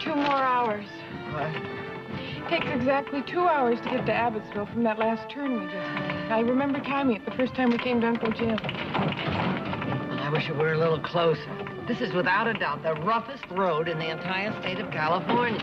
2 more hours. What? It takes exactly 2 hours to get to Abbotsville from that last turn we just made. I remember timing it the first time we came to Uncle Jim. Well, I wish it were a little closer. This is without a doubt the roughest road in the entire state of California.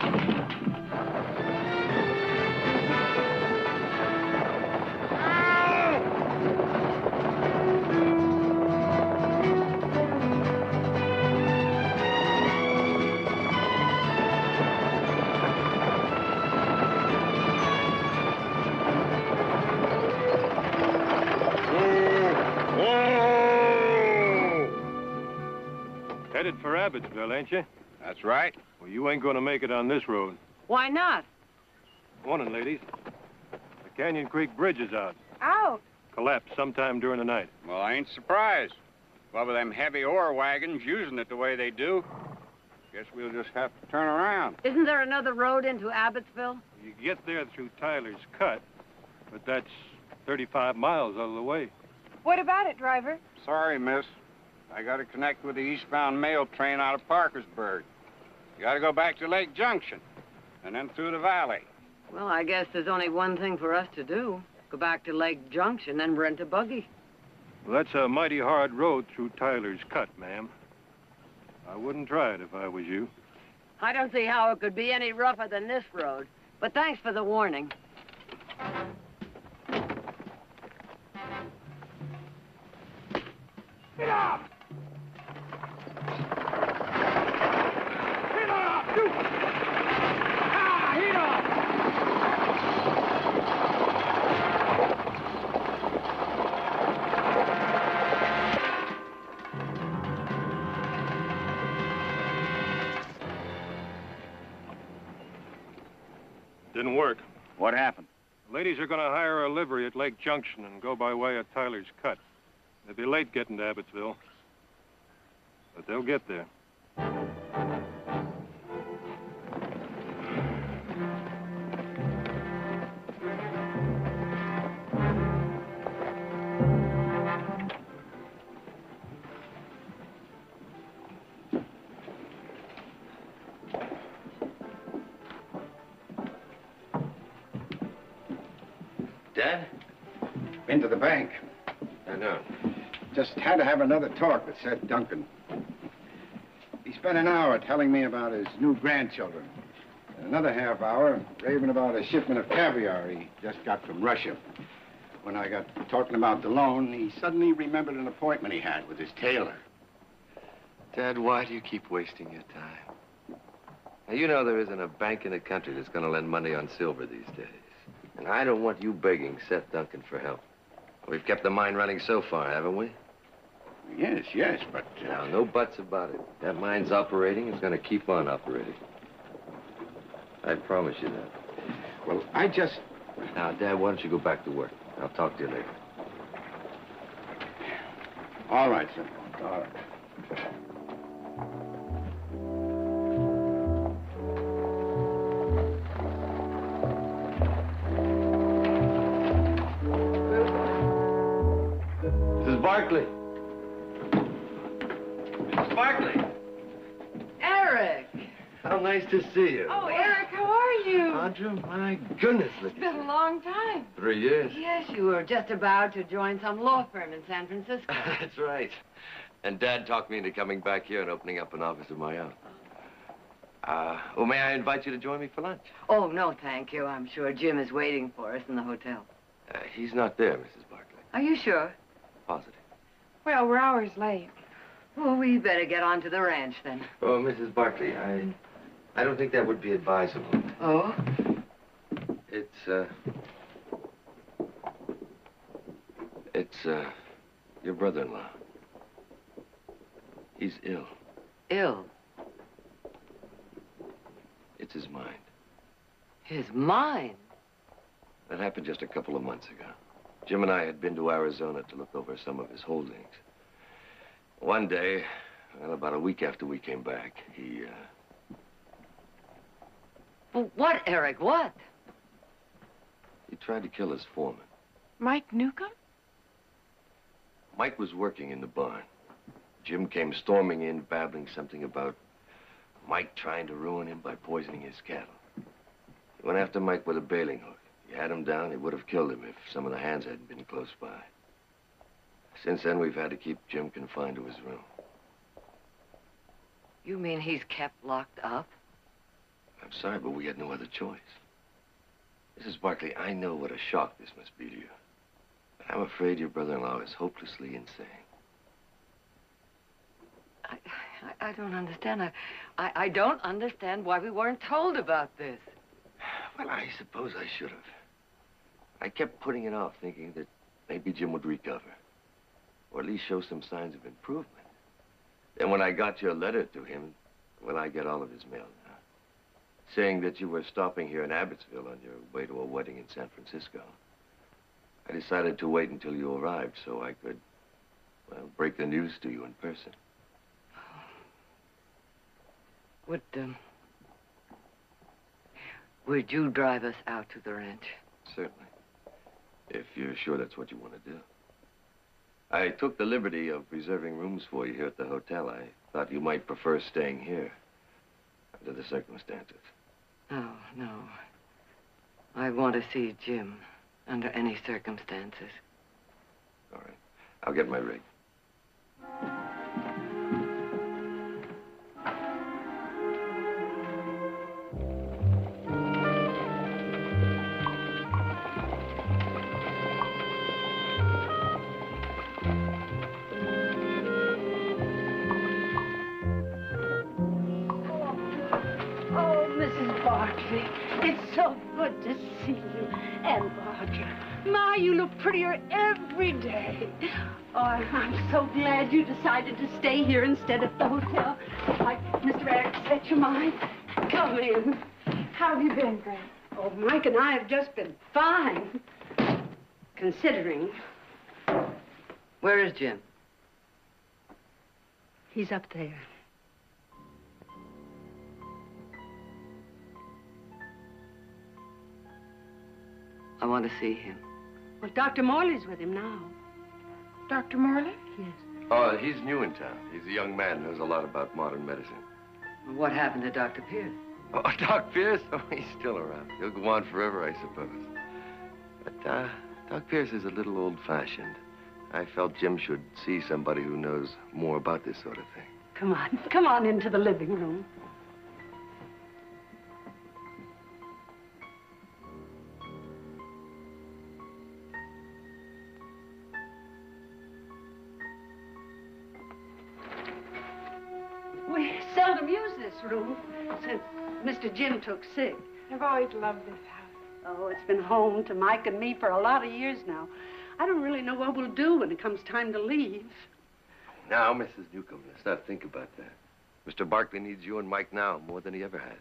Headed for Abbotsville, ain't you? That's right. Well, you ain't gonna make it on this road. Why not? Morning, ladies. The Canyon Creek Bridge is out. Out? Collapsed sometime during the night. Well, I ain't surprised. Well, with them heavy ore wagons using it the way they do, guess we'll just have to turn around. Isn't there another road into Abbotsville? You get there through Tyler's Cut, but that's 35 miles out of the way. What about it, driver? Sorry, miss. I got to connect with the eastbound mail train out of Parkersburg. You got to go back to Lake Junction, and then through the valley. Well, I guess there's only one thing for us to do. Go back to Lake Junction and rent a buggy. Well, that's a mighty hard road through Tyler's Cut, ma'am. I wouldn't try it if I was you. I don't see how it could be any rougher than this road. But thanks for the warning. Get up! Get up! Shoot! Ah, heat up! Didn't work. What happened? Ladies are gonna hire a livery at Lake Junction and go by way of Tyler's Cut. They'll be late getting to Abbotsville, but they'll get there. Dad? Been to the bank. I know. Just had to have another talk with Seth Duncan. He spent an hour telling me about his new grandchildren. And another half hour raving about a shipment of caviar he just got from Russia. When I got talking about the loan, he suddenly remembered an appointment he had with his tailor. Dad, why do you keep wasting your time? Now, you know there isn't a bank in the country that's going to lend money on silver these days. And I don't want you begging Seth Duncan for help. We've kept the mine running so far, haven't we? Yes, but... Now, no buts about it. That mine's operating. It's going to keep on operating. I promise you that. Well, I just... Now, Dad, why don't you go back to work? I'll talk to you later. All right, sir. All right. Mrs. Barkley. Mrs. Barkley. Eric! How nice to see you. Oh, Eric, how are you? Audra, my goodness, look It's been a long time. 3 years. Yes, you were just about to join some law firm in San Francisco. That's right. And Dad talked me into coming back here and opening up an office of my own. Well, may I invite you to join me for lunch? Oh, no, thank you. I'm sure Jim is waiting for us in the hotel. He's not there, Mrs. Barkley. Are you sure? Positive. Well, we're hours late. Well, we better get on to the ranch, then. Oh, Mrs. Barkley, I don't think that would be advisable. Oh? It's your brother-in-law. He's ill. Ill? It's his mind. His mind? That happened just a couple of months ago. Jim and I had been to Arizona to look over some of his holdings. One day, well, about a week after we came back, he, Well, what, Eric, what? he tried to kill his foreman. Mike Newcomb? Mike was working in the barn. Jim came storming in, babbling something about Mike trying to ruin him by poisoning his cattle. He went after Mike with a bailing hook. He had him down, he would have killed him if some of the hands hadn't been close by. Since then, we've had to keep Jim confined to his room. You mean he's kept locked up? I'm sorry, but we had no other choice. Mrs. Barkley, I know what a shock this must be to you. But I'm afraid your brother-in-law is hopelessly insane. I don't understand. I don't understand why we weren't told about this. Well, I suppose I should have. I kept putting it off, thinking that maybe Jim would recover. Or at least show some signs of improvement. Then when I got your letter to him, well, I get all of his mail now. Saying that you were stopping here in Abbotsville on your way to a wedding in San Francisco. I decided to wait until you arrived so I could, well, break the news to you in person. Would you drive us out to the ranch? Certainly. If you're sure that's what you want to do. I took the liberty of reserving rooms for you here at the hotel. I thought you might prefer staying here under the circumstances. No. I want to see Jim under any circumstances. All right. I'll get my rig. Barkley, it's so good to see you. And Roger, my, you look prettier every day. Oh, I'm so glad you decided to stay here instead of the hotel. Like Mr. Eric set your mind. Come in. How have you been, Grant? Oh, Mike and I have just been fine. Considering. Where is Jim? He's up there. I want to see him. Well, Dr. Morley's with him now. Dr. Morley? Yes. Oh, he's new in town. He's a young man who knows a lot about modern medicine. What happened to Dr. Pierce? Oh, Doc Pierce? Oh, he's still around. He'll go on forever, I suppose. But, Doc Pierce is a little old-fashioned. I felt Jim should see somebody who knows more about this sort of thing. Come on into the living room. We seldom use this room since Mr. Jim took sick. I've always loved this house. Oh, it's been home to Mike and me for a lot of years now. I don't really know what we'll do when it comes time to leave. Now, Mrs. Newcomb, let's not think about that. Mr. Barkley needs you and Mike now more than he ever has.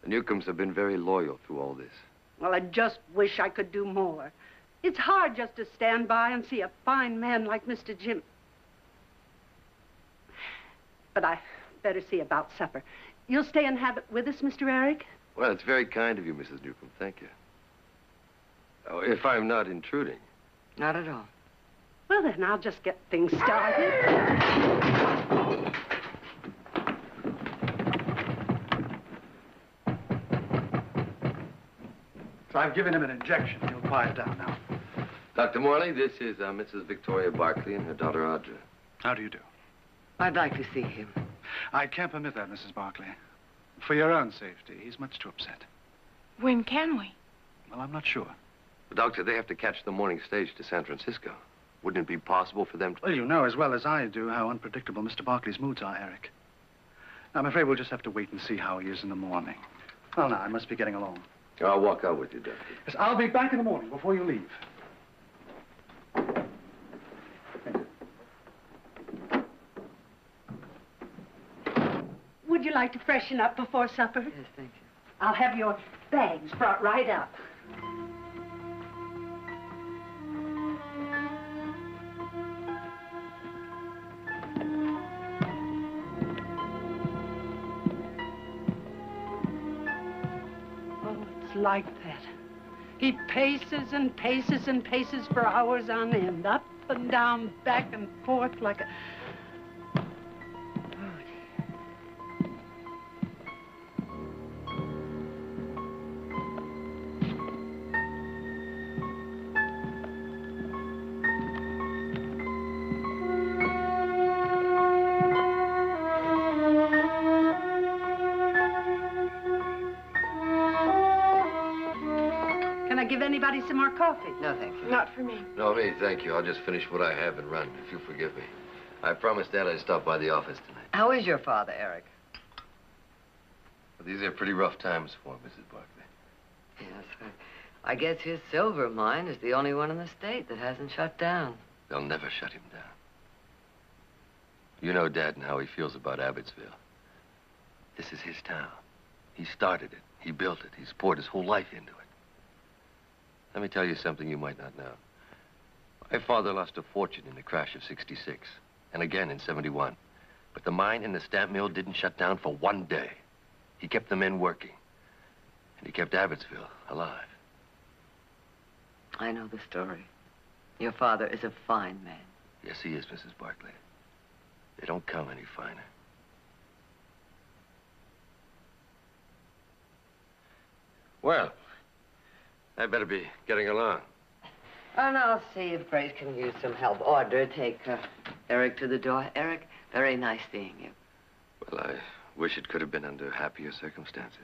The Newcombs have been very loyal through all this. Well, I just wish I could do more. It's hard just to stand by and see a fine man like Mr. Jim. But I better see about supper. You'll stay and have it with us, Mr. Eric? Well, it's very kind of you, Mrs. Newcomb. Thank you. Oh, if I'm not intruding. Not at all. Well, then, I'll just get things started. So I've given him an injection. He'll quiet down now. Dr. Morley, this is Mrs. Victoria Barkley and her daughter, Audra. How do you do? I'd like to see him. I can't permit that, Mrs. Barkley. For your own safety, he's much too upset. When can we? Well, I'm not sure. Doctor, they have to catch the morning stage to San Francisco. Wouldn't it be possible for them to... Well, you know as well as I do how unpredictable Mr. Barkley's moods are, Eric. I'm afraid we'll just have to wait and see how he is in the morning. Well, now, I must be getting along. I'll walk out with you, Doctor. Yes, I'll be back in the morning before you leave. Would you like to freshen up before supper? Yes, thank you. I'll have your bags brought right up. Oh, it's like that. He paces and paces and paces for hours on end, up and down, back and forth like a... anybody some more coffee? No, thank you. Not for me. No, me, thank you. I'll just finish what I have and run, if you forgive me. I promised Dad I'd stop by the office tonight. How is your father, Eric? But these are pretty rough times for him, Mrs. Barkley. Yes, I guess his silver mine is the only one in the state that hasn't shut down. They'll never shut him down. You know Dad and how he feels about Abbotsville. This is his town. He started it. He built it. He's poured his whole life into it. Let me tell you something you might not know. My father lost a fortune in the crash of '66, and again in '71. But the mine and the stamp mill didn't shut down for one day. He kept the men working, and he kept Abbotsville alive. I know the story. Your father is a fine man. Yes, he is, Mrs. Barkley. They don't come any finer. Well, I better be getting along. And I'll see if Grace can use some help. Audra, take Eric to the door. Eric, very nice seeing you. Well, I wish it could have been under happier circumstances.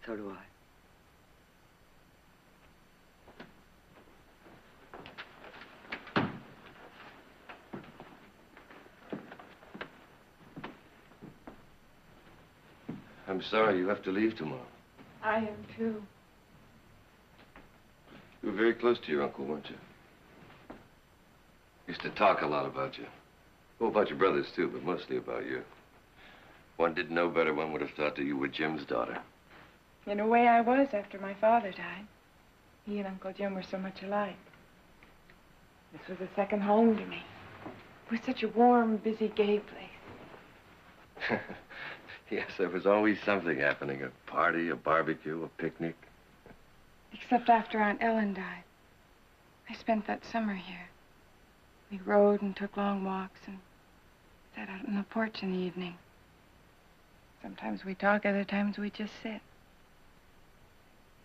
So do I. I'm sorry you have to leave tomorrow. I am, too. You were very close to your uncle, weren't you? Used to talk a lot about you. Well, about your brothers, too, but mostly about you. One didn't know better, one would have thought that you were Jim's daughter. In a way, I was after my father died. He and Uncle Jim were so much alike. This was a second home to me. It was such a warm, busy, gay place. Yes, there was always something happening. A party, a barbecue, a picnic. Except after Aunt Ellen died. I spent that summer here. We rode and took long walks and sat out on the porch in the evening. Sometimes we talk, other times we just sit.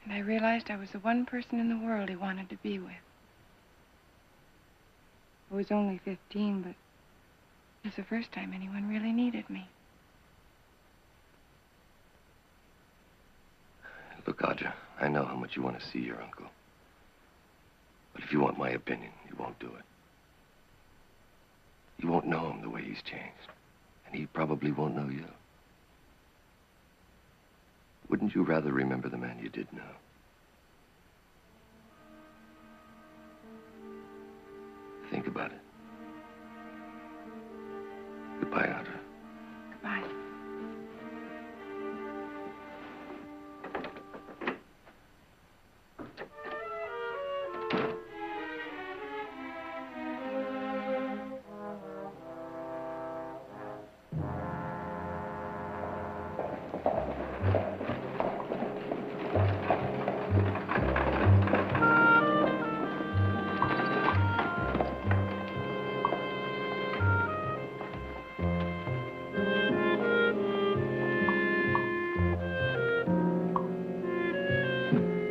And I realized I was the one person in the world he wanted to be with. I was only 15, but it was the first time anyone really needed me. Look, Audra, I know how much you want to see your uncle. But if you want my opinion, you won't do it. You won't know him the way he's changed. And he probably won't know you. Wouldn't you rather remember the man you did know? Think about it. Goodbye, Audra. Goodbye.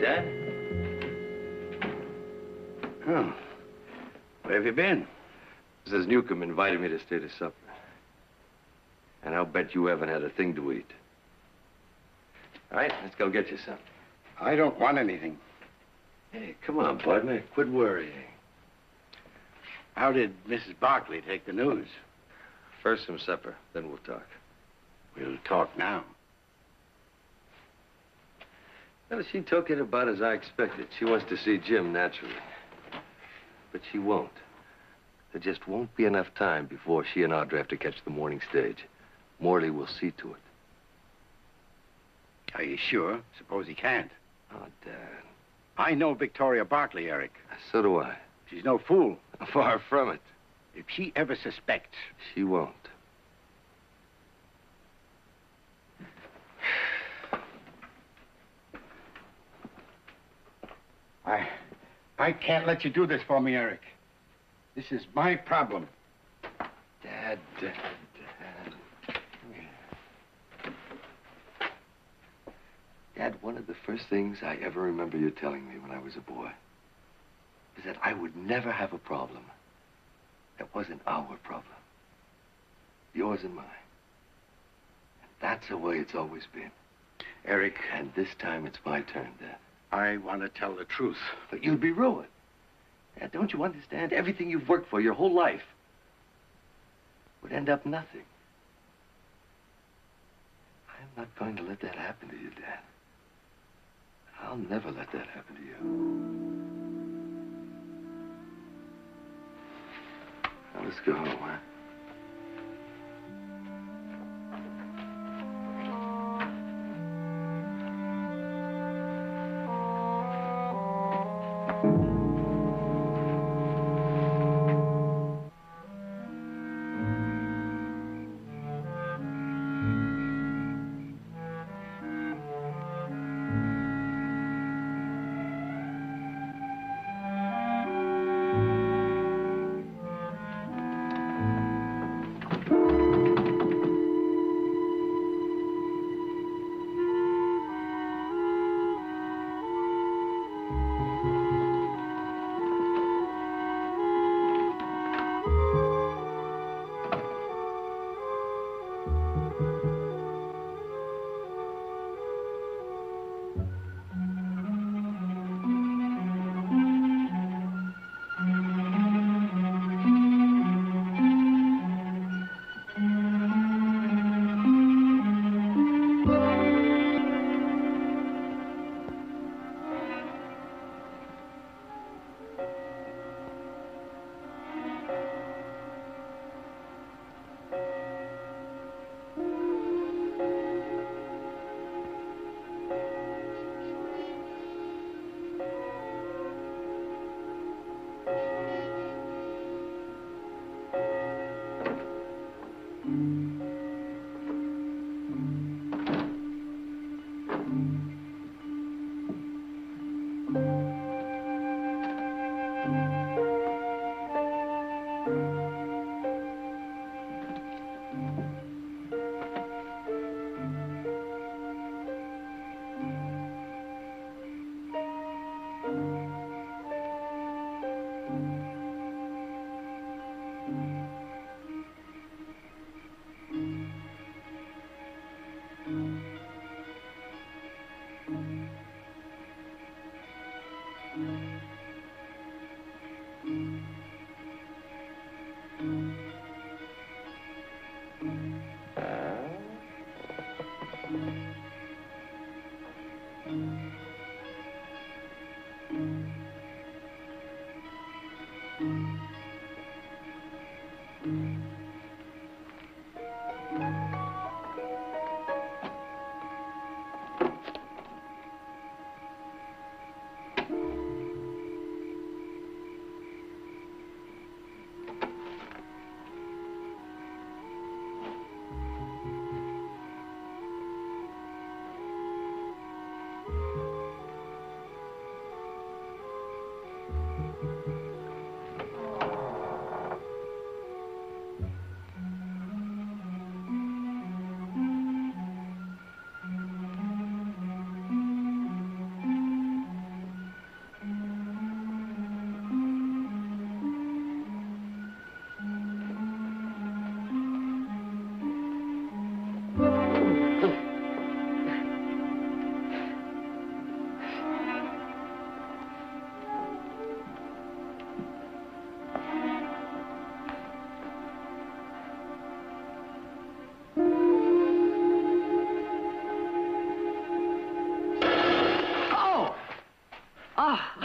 Dad? Oh. Where have you been? Mrs. Newcomb invited me to stay to supper. And I'll bet you haven't had a thing to eat. All right, let's go get you some. I don't want anything. Hey, come on, partner. Quit worrying. How did Mrs. Barkley take the news? First some supper, then we'll talk. We'll talk now. Well, she took it about as I expected. She wants to see Jim, naturally. But she won't. There just won't be enough time before she and Audra have to catch the morning stage. Morley will see to it. Are you sure? Suppose he can't. Oh, Dad. I know Victoria Barkley, Eric. So do I. She's no fool. Far from it. If she ever suspects... She won't. I can't let you do this for me, Eric. This is my problem. Dad. Dad, one of the first things I ever remember you telling me when I was a boy is that I would never have a problem that wasn't our problem. Yours and mine. And that's the way it's always been. Eric, and this time it's my turn, then. I want to tell the truth. But you'll be ruined. Dad, don't you understand? Everything you've worked for your whole life would end up nothing. I'm not going to let that happen to you, Dad. I'll never let that happen to you. Now, let's go home, huh?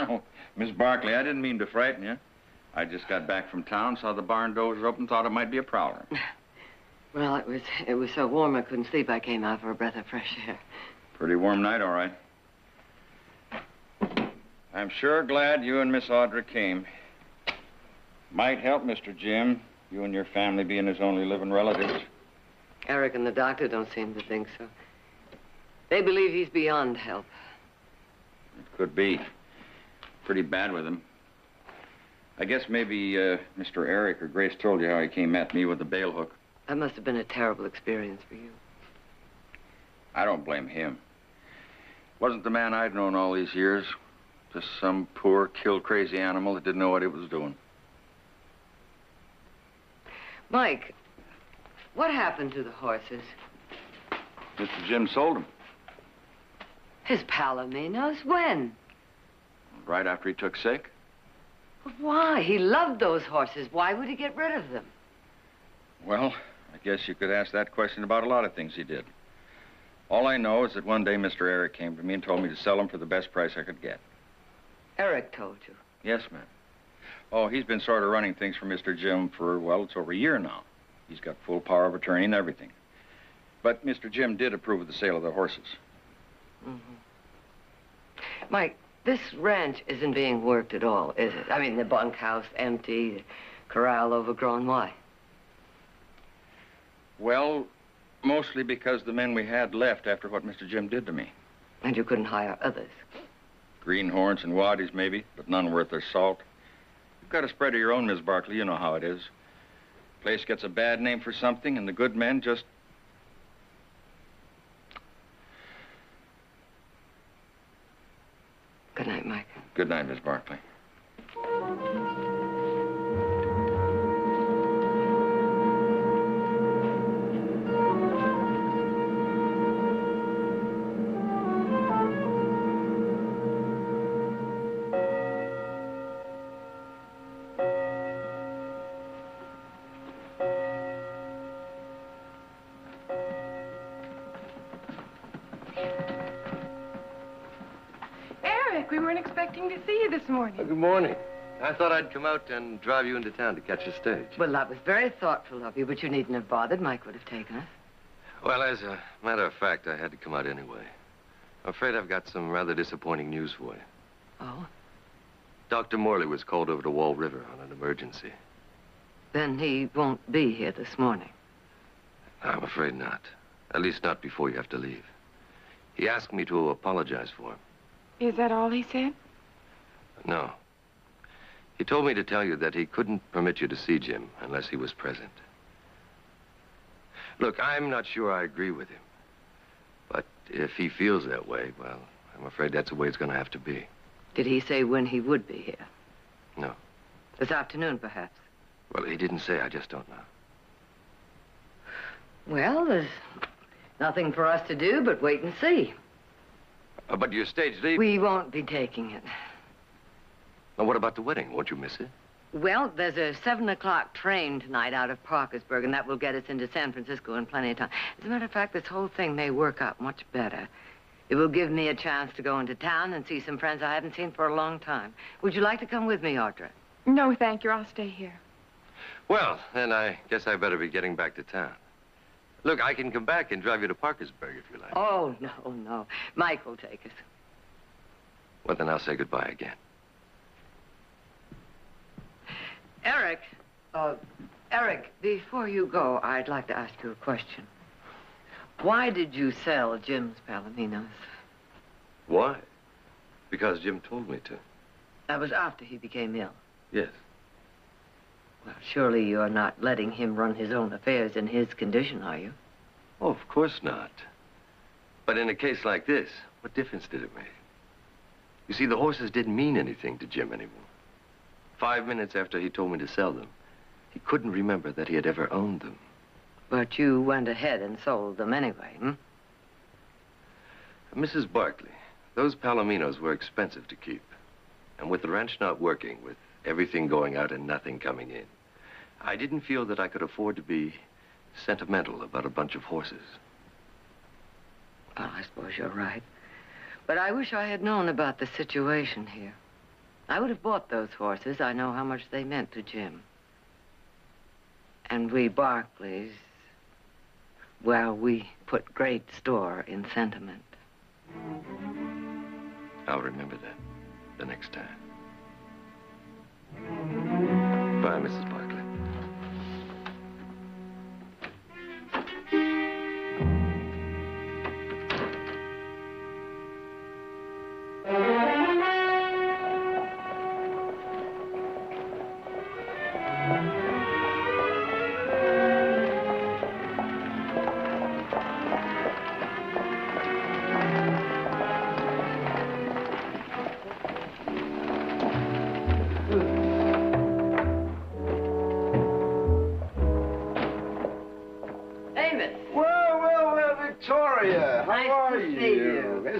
Oh, Miss Barkley, I didn't mean to frighten you. I just got back from town, saw the barn doors open, thought it might be a prowler. Well, it was so warm I couldn't sleep. I came out for a breath of fresh air. Pretty warm night, all right. I'm sure glad you and Miss Audra came. Might help, Mr. Jim, you and your family being his only living relatives. Eric and the doctor don't seem to think so. They believe he's beyond help. It could be. Pretty bad with him. I guess maybe Mr. Eric or Grace told you how he came at me with the bail hook. That must have been a terrible experience for you. I don't blame him. Wasn't the man I'd known all these years. Just some poor, kill-crazy animal that didn't know what it was doing. Mike, what happened to the horses? Mr. Jim sold them. His Palominos? When? Right after he took sick. But why? He loved those horses. Why would he get rid of them? Well, I guess you could ask that question about a lot of things he did. All I know is that one day Mr. Eric came to me and told me to sell them for the best price I could get. Eric told you? Yes, ma'am. Oh, he's been sort of running things for Mr. Jim for, well, it's over a year now. He's got full power of attorney and everything. But Mr. Jim did approve of the sale of the horses. Mike, this ranch isn't being worked at all, is it? I mean, the bunkhouse empty, the corral overgrown. Why? Well, mostly because the men we had left after what Mr. Jim did to me. And you couldn't hire others? Greenhorns and waddies, maybe, but none worth their salt. You've got a spread of your own, Miss Barkley. You know how it is. Place gets a bad name for something, and the good men just... Good night, Mike. Good night, Miss Barkley. Eric, we weren't expecting to see you this morning. Good morning. I thought I'd come out and drive you into town to catch a stage. Well, that was very thoughtful of you, but you needn't have bothered. Mike would have taken us. Well, as a matter of fact, I had to come out anyway. I'm afraid I've got some rather disappointing news for you. Oh? Dr. Morley was called over to Wall River on an emergency. Then he won't be here this morning. I'm afraid not. At least not before you have to leave. He asked me to apologize for him. Is that all he said? No. He told me to tell you that he couldn't permit you to see Jim unless he was present. Look, I'm not sure I agree with him. But if he feels that way, well, I'm afraid that's the way it's going to have to be. Did he say when he would be here? No. This afternoon, perhaps? Well, he didn't say. I just don't know. Well, there's nothing for us to do but wait and see. But your stage leave... We won't be taking it. Now, what about the wedding? Won't you miss it? Well, there's a 7 o'clock train tonight out of Parkersburg, and that will get us into San Francisco in plenty of time. As a matter of fact, this whole thing may work out much better. It will give me a chance to go into town and see some friends I haven't seen for a long time. Would you like to come with me, Audra? No, thank you. I'll stay here. Well, then I guess I better be getting back to town. Look, I can come back and drive you to Parkersburg if you like. Oh, no, no. Mike will take us. Well, then I'll say goodbye again. Eric, Eric, before you go, I'd like to ask you a question. Why did you sell Jim's Palominos? Why? Because Jim told me to. That was after he became ill. Yes. Well, surely you're not letting him run his own affairs in his condition, are you? Oh, of course not. But in a case like this, what difference did it make? You see, the horses didn't mean anything to Jim anymore. 5 minutes after he told me to sell them, he couldn't remember that he had ever owned them. But you went ahead and sold them anyway, hmm? Mrs. Barkley, those Palominos were expensive to keep. And with the ranch not working, with everything going out and nothing coming in, I didn't feel that I could afford to be sentimental about a bunch of horses. Well, I suppose you're right. But I wish I had known about the situation here. I would have bought those horses. I know how much they meant to Jim. And we Barkleys, well, we put great store in sentiment. I'll remember that the next time. Bye, Mrs. Barkley.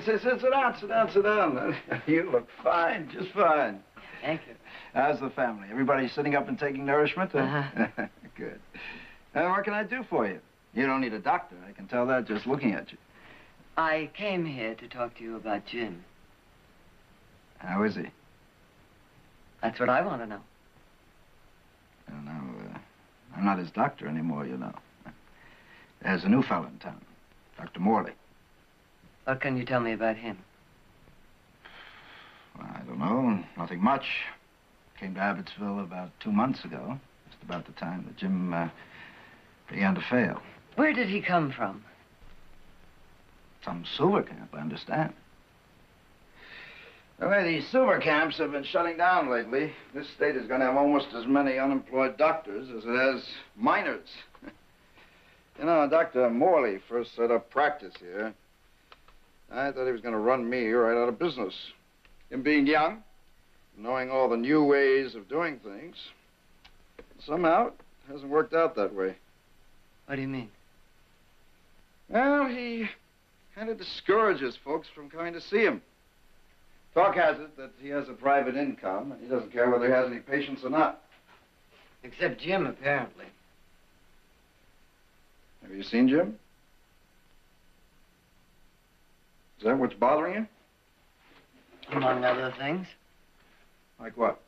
Sit down, sit down. You look fine, just fine. Thank you. How's the family? Everybody sitting up and taking nourishment? Good. What can I do for you? You don't need a doctor. I can tell that just looking at you. I came here to talk to you about Jim. How is he? That's what I want to know. Well, now, I'm not his doctor anymore, you know. There's a new fellow in town, Dr. Morley. What can you tell me about him? Well, I don't know. Nothing much. Came to Abbotsville about 2 months ago, just about the time that Jim began to fail. Where did he come from? Some silver camp, I understand. The way these silver camps have been shutting down lately, this state is going to have almost as many unemployed doctors as it has miners. You know, Dr. Morley first set up practice here. I thought he was going to run me right out of business. Him being young, knowing all the new ways of doing things, somehow it hasn't worked out that way. What do you mean? Well, he kind of discourages folks from coming to see him. Talk has it that he has a private income, and he doesn't care whether he has any patients or not. Except Jim, apparently. Have you seen Jim? Is that what's bothering you? Among other things. Like what?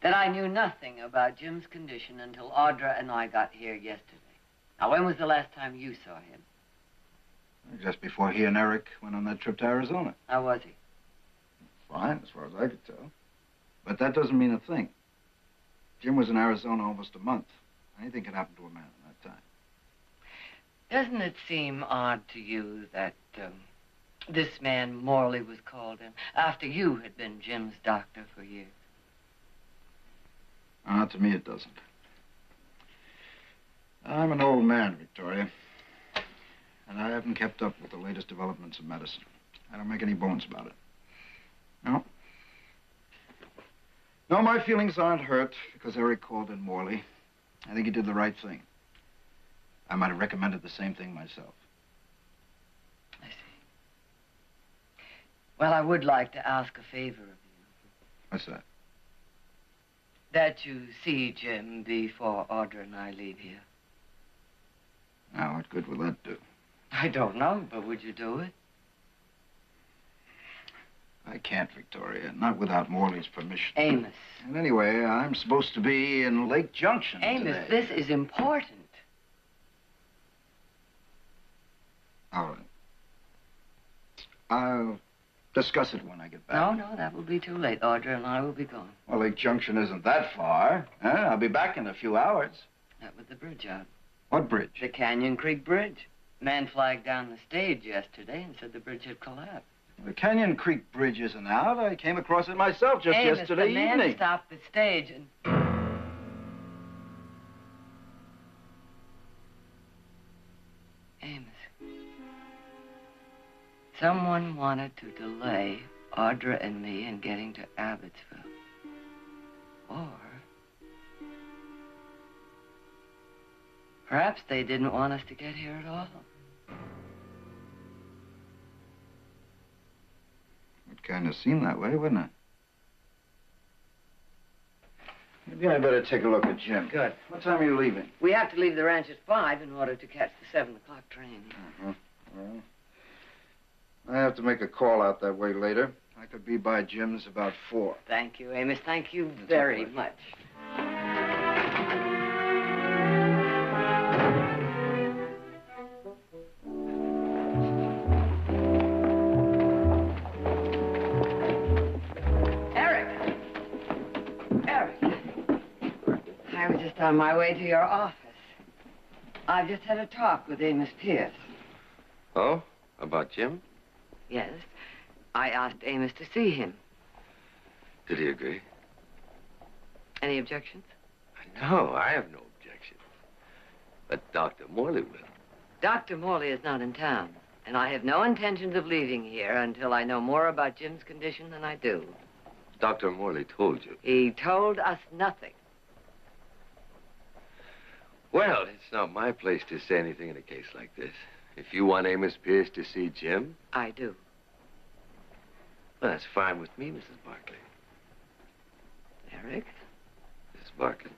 That I knew nothing about Jim's condition until Audra and I got here yesterday. Now, when was the last time you saw him? Just before he and Eric went on that trip to Arizona. How was he? Fine, as far as I could tell. But that doesn't mean a thing. Jim was in Arizona almost a month. Anything could happen to a man in that time. Doesn't it seem odd to you that this man Morley was called in after you had been Jim's doctor for years? Not to me, it doesn't. I'm an old man, Victoria. And I haven't kept up with the latest developments in medicine. I don't make any bones about it. No. No, my feelings aren't hurt because Eric called in Morley. I think he did the right thing. I might have recommended the same thing myself. I see. Well, I would like to ask a favor of you. What's that? That you see Jim before Audra and I leave here. Now, what good will that do? I don't know, but would you do it? I can't, Victoria. Not without Morley's permission. Amos. And anyway, I'm supposed to be in Lake Junction Amos, today. this is important. All right. I'll discuss it when I get back. No, that will be too late. Audra and I will be gone. Well, Lake Junction isn't that far. Huh? I'll be back in a few hours. That was the bridge out. What bridge? The Canyon Creek Bridge. Man flagged down the stage yesterday and said the bridge had collapsed. The Canyon Creek Bridge isn't out. I came across it myself just Amos, yesterday the man evening. stopped the stage and... Amos. Someone wanted to delay Audra and me in getting to Abbotsville. Or... perhaps they didn't want us to get here at all. It kind of seemed that way, wouldn't it? Maybe I better take a look at Jim. Good. What time are you leaving? We have to leave the ranch at 5 in order to catch the 7 o'clock train. Well, I have to make a call out that way later. I could be by Jim's about 4. Thank you, Amos. Thank you very much. I was just on my way to your office. I've just had a talk with Amos Pierce. Oh? About Jim? Yes. I asked Amos to see him. Did he agree? Any objections? No, I have no objections. But Dr. Morley will. Dr. Morley is not in town, and I have no intentions of leaving here until I know more about Jim's condition than I do. Dr. Morley told you. He told us nothing. Well, it's not my place to say anything in a case like this. If you want Amos Pierce to see Jim... I do. Well, that's fine with me, Mrs. Barkley. Eric? Mrs. Barkley.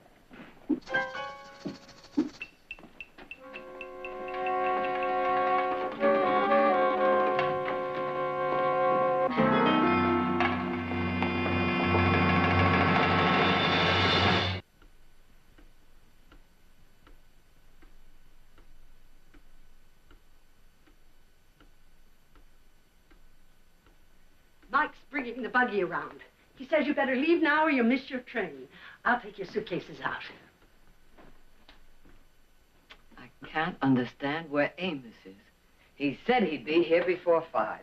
Mike's bringing the buggy around. He says you better leave now or you'll miss your train. I'll take your suitcases out. I can't understand where Amos is. He said he'd be here before 5.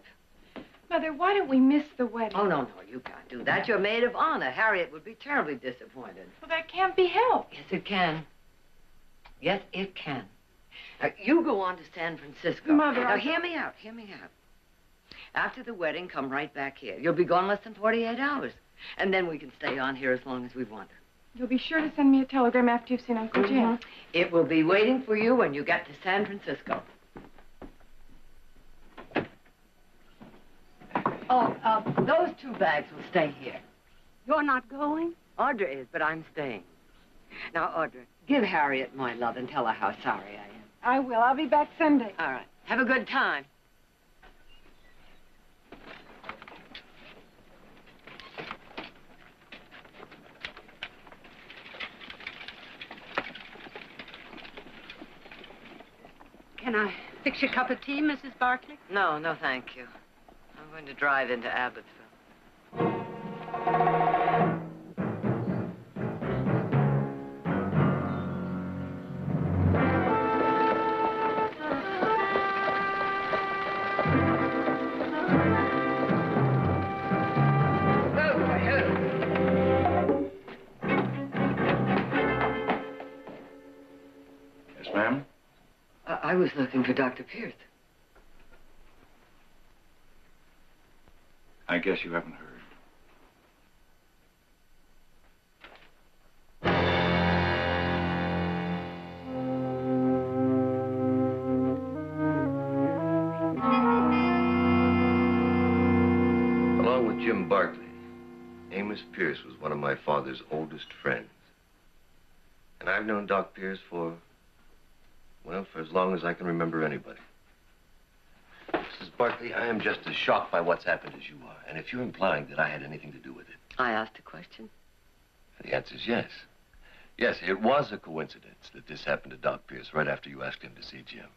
Mother, why don't we miss the wedding? Oh, no, you can't do that. You're maid of honor. Harriet would be terribly disappointed. Well, that can't be helped. Yes, it can. Yes, it can. Now, you go on to San Francisco. Mother, now, hear me out. After the wedding, come right back here. You'll be gone less than 48 hours. And then we can stay on here as long as we want to. You'll be sure to send me a telegram after you've seen Uncle Jim. It will be waiting for you when you get to San Francisco. Oh, those 2 bags will stay here. You're not going? Audra is, but I'm staying. Now, Audra, give Harriet my love and tell her how sorry I am. I will. I'll be back Sunday. All right. Have a good time. Can I fix you a cup of tea, Mrs. Barkley? No, thank you. I'm going to drive into Abbotsford. Yes, ma'am? I was looking for Dr. Pierce. I guess you haven't heard. Along with Jim Barkley, Amos Pierce was one of my father's oldest friends. And I've known Doc Pierce for as long as I can remember anybody. Mrs. Barkley, I am just as shocked by what's happened as you are. And if you're implying that I had anything to do with it... I asked a question. The answer is yes. Yes, it was a coincidence that this happened to Doc Pierce right after you asked him to see Jim.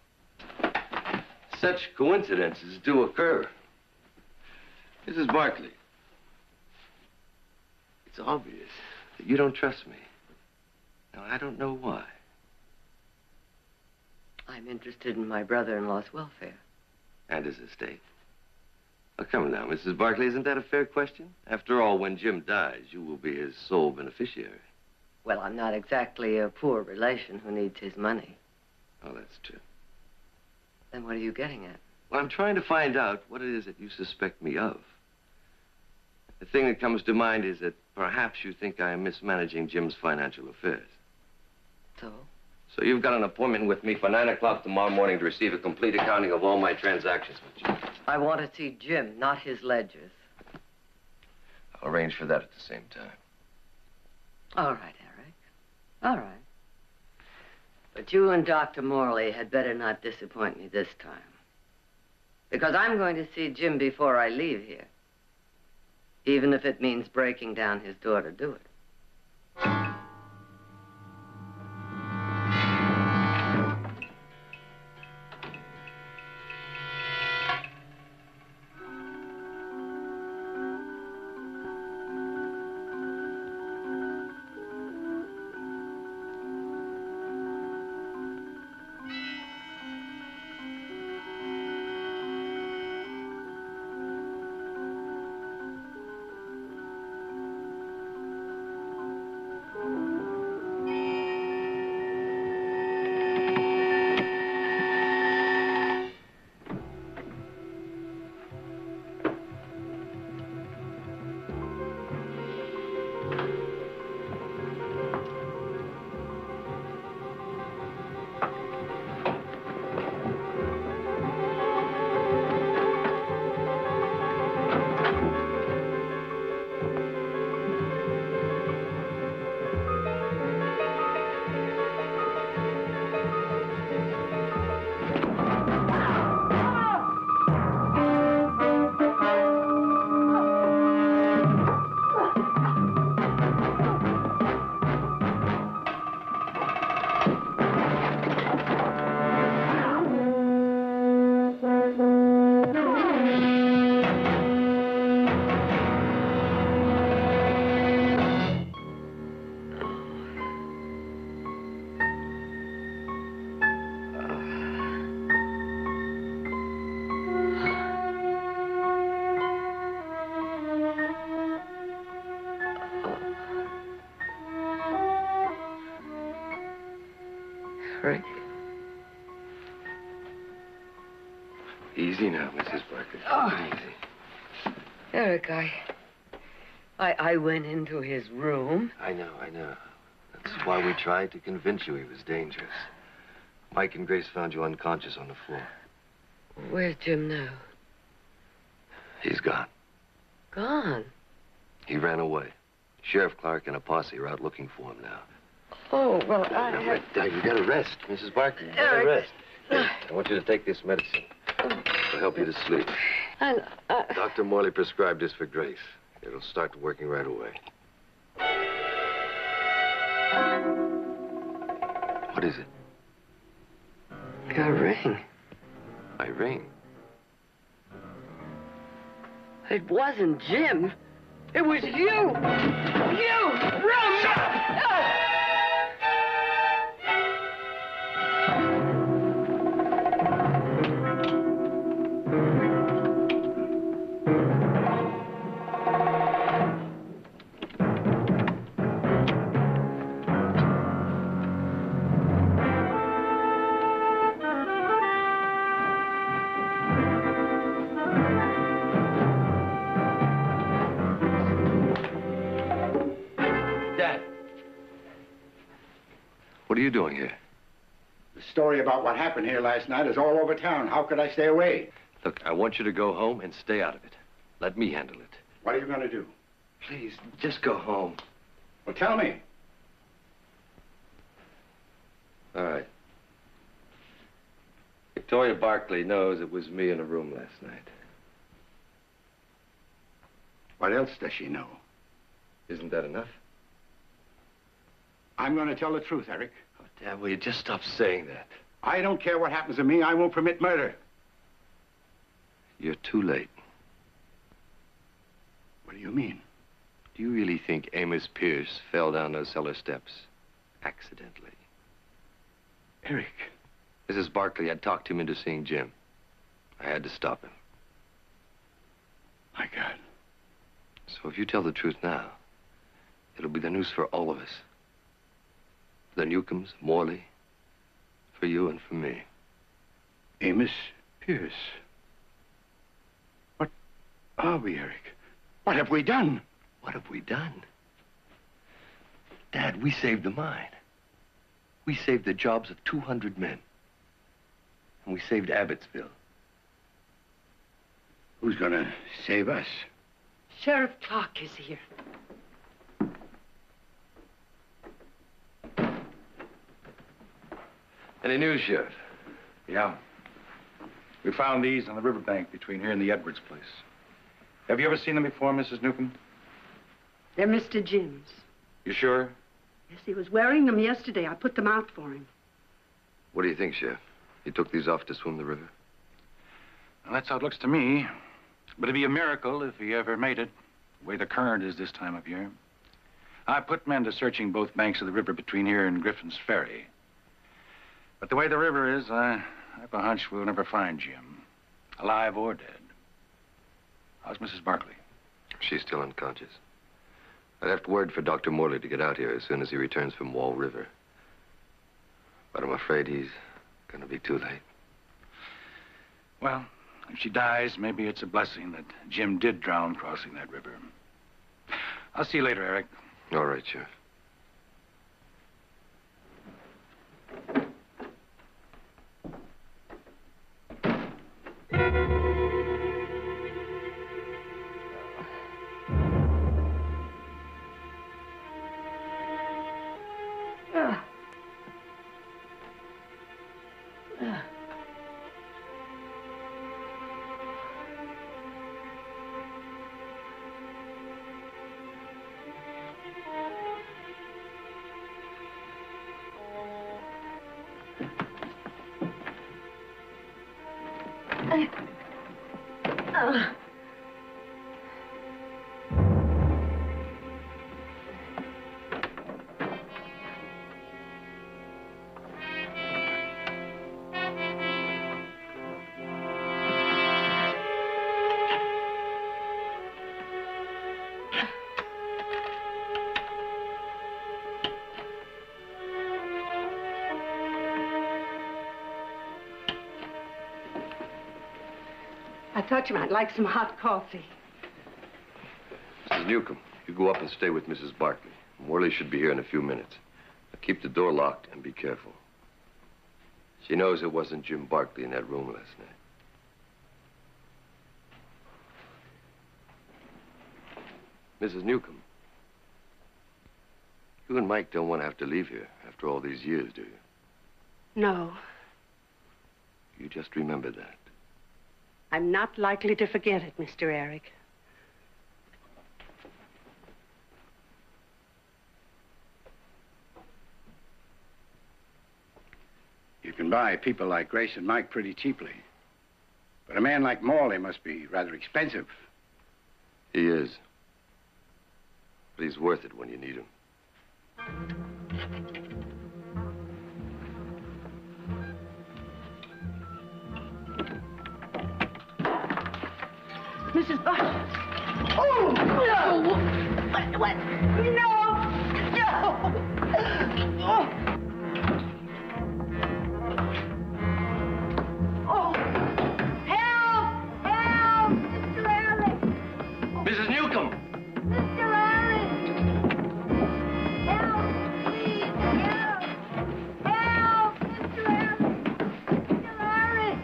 Such coincidences do occur. Mrs. Barkley, it's obvious that you don't trust me. Now, I don't know why. I'm interested in my brother-in-law's welfare. And his estate. Oh, come now, Mrs. Barkley, isn't that a fair question? After all, when Jim dies, you will be his sole beneficiary. Well, I'm not exactly a poor relation who needs his money. Oh, that's true. Then what are you getting at? Well, I'm trying to find out what it is that you suspect me of. The thing that comes to mind is that perhaps you think I am mismanaging Jim's financial affairs. So? So you've got an appointment with me for 9 o'clock tomorrow morning to receive a complete accounting of all my transactions with Jim. I want to see Jim, not his ledgers. I'll arrange for that at the same time. All right, Eric. All right. But you and Dr. Morley had better not disappoint me this time. Because I'm going to see Jim before I leave here. Even if it means breaking down his door to do it. Eric? Easy now, Mrs. Barkley. Oh. Easy. Eric, I went into his room. I know. That's why we tried to convince you he was dangerous. Mike and Grace found you unconscious on the floor. Where's Jim now? He's gone. Gone? He ran away. Sheriff Clark and a posse are out looking for him now. Oh, well, You gotta rest, Mrs. Barkley. You gotta rest. Here, I want you to take this medicine. It'll help you to sleep. Dr. Morley prescribed this for Grace. It'll start working right away. What is it? Your ring. My ring? It wasn't Jim. It was you. You! Run! Shut up! What are you doing here? The story about what happened here last night is all over town. How could I stay away? Look, I want you to go home and stay out of it. Let me handle it. What are you going to do? Please, just go home. Well, tell me. All right. Victoria Barkley knows it was me in a room last night. What else does she know? Isn't that enough? I'm going to tell the truth, Eric. Oh, Dad, will you just stop saying that? I don't care what happens to me. I won't permit murder. You're too late. What do you mean? Do you really think Amos Pierce fell down those cellar steps accidentally? Eric. Mrs. Barkley had talked him into seeing Jim. I had to stop him. My God. So if you tell the truth now, it'll be the news for all of us. For the Newcombs, Morley, for you and for me. Amos Pierce. What are we, Eric? What have we done? What have we done? Dad, we saved the mine. We saved the jobs of 200 men. And we saved Abbotsville. Who's gonna save us? Sheriff Clark is here. Any news, Sheriff? Yeah. We found these on the riverbank between here and the Edwards place. Have you ever seen them before, Mrs. Newcomb? They're Mr. Jim's. You sure? Yes, he was wearing them yesterday. I put them out for him. What do you think, Sheriff? He took these off to swim the river? Well, that's how it looks to me. But it'd be a miracle if he ever made it, the way the current is this time of year. I put men to searching both banks of the river between here and Griffin's Ferry. But the way the river is, I have a hunch we'll never find Jim, alive or dead. How's Mrs. Barkley? She's still unconscious. I left word for Dr. Morley to get out here as soon as he returns from Wall River. But I'm afraid he's going to be too late. Well, if she dies, maybe it's a blessing that Jim did drown crossing that river. I'll see you later, Eric. All right, Sheriff. I thought you might like some hot coffee. Mrs. Newcomb, you go up and stay with Mrs. Barkley. Morley should be here in a few minutes. Now keep the door locked and be careful. She knows it wasn't Jim Barkley in that room last night. Mrs. Newcomb, you and Mike don't want to have to leave here after all these years, do you? No, You just remember that. I'm not likely to forget it, Mr. Eric. You can buy people like Grace and Mike pretty cheaply. But a man like Morley must be rather expensive. He is. But he's worth it when you need him. Mrs. Barkley. Oh, no! What? No! No! Oh! Oh! Help! Help! Mr. Eric! Mrs. Newcomb! Mr. Eric! Help! Please! Help! Help! Mr. Eric! Mr. Eric!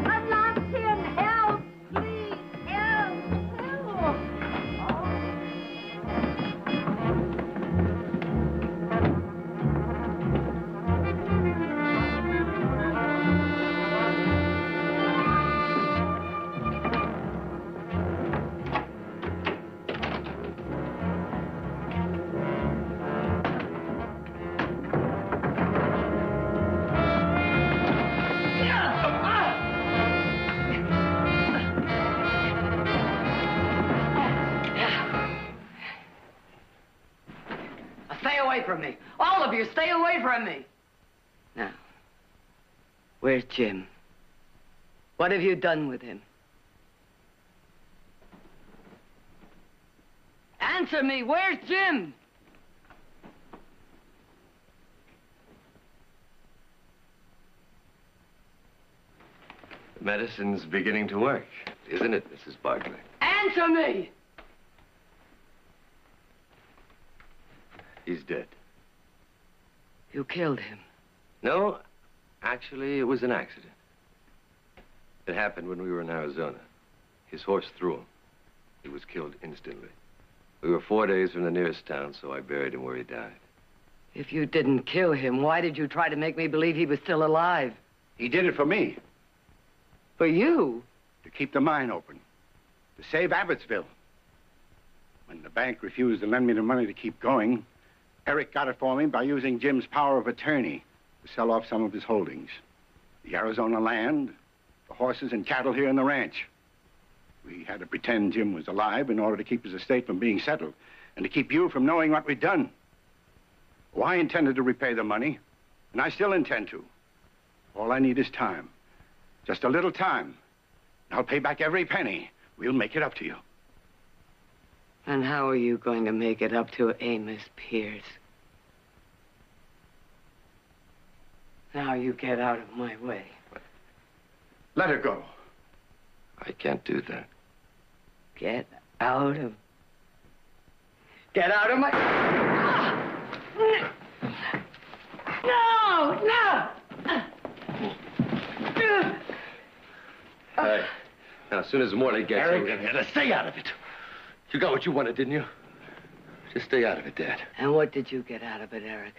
I've lost him! Help! Please! Help! Help! Stay away from me. All of you, stay away from me. Now, where's Jim? What have you done with him? Answer me, where's Jim? The medicine's beginning to work, isn't it, Mrs. Barkley? Answer me! He's dead. You killed him. No, actually, it was an accident. It happened when we were in Arizona. His horse threw him. He was killed instantly. We were 4 days from the nearest town, so I buried him where he died. If you didn't kill him, why did you try to make me believe he was still alive? He did it for me, For you? to keep the mine open, to save Abbotsville. When the bank refused to lend me the money to keep going, Eric got it for me by using Jim's power of attorney to sell off some of his holdings. The Arizona land, the horses and cattle here in the ranch. We had to pretend Jim was alive in order to keep his estate from being settled and to keep you from knowing what we'd done. Oh, I intended to repay the money, and I still intend to. All I need is time. Just a little time. And I'll pay back every penny. We'll make it up to you. And how are you going to make it up to Amos Pierce? Now you get out of my way. Let her go. I can't do that. Get out of... Get out of my... No! No! Hey, now, as soon as Morley gets Eric, here, to stay out of it. You got what you wanted, didn't you? Just stay out of it, Dad. And what did you get out of it, Eric?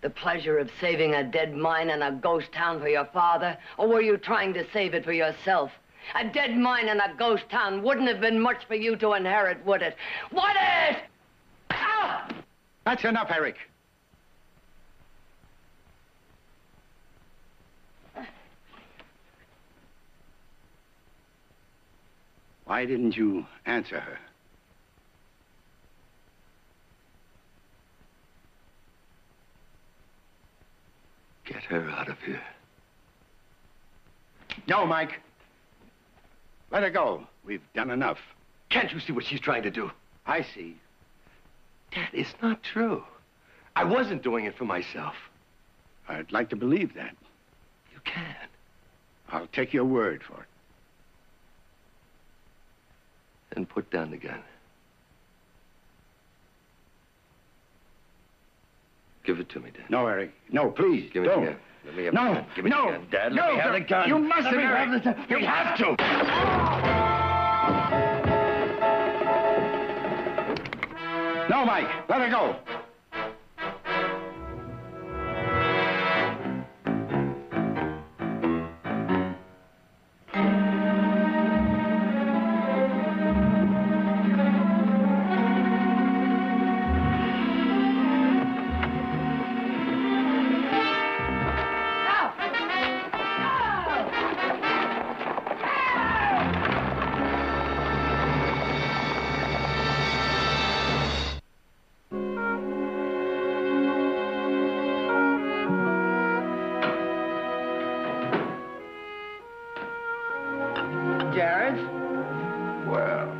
The pleasure of saving a dead mine and a ghost town for your father? Or were you trying to save it for yourself? A dead mine and a ghost town wouldn't have been much for you to inherit, would it? Would it? Ah! That's enough, Eric. Why didn't you answer her? Get her out of here. No, Mike. Let her go. We've done enough. Can't you see what she's trying to do? I see. Dad, it's not true. I wasn't doing it for myself. I'd like to believe that. You can. I'll take your word for it. Then put down the gun. Give it to me, Dad. No, Eric. No, please, Give me don't. the gun. Let me have No, the gun. Give me no, the gun. Dad, no, let me have the gun. You must Let me have the gun. You have to. No, Mike. Let her go. Jared? Well,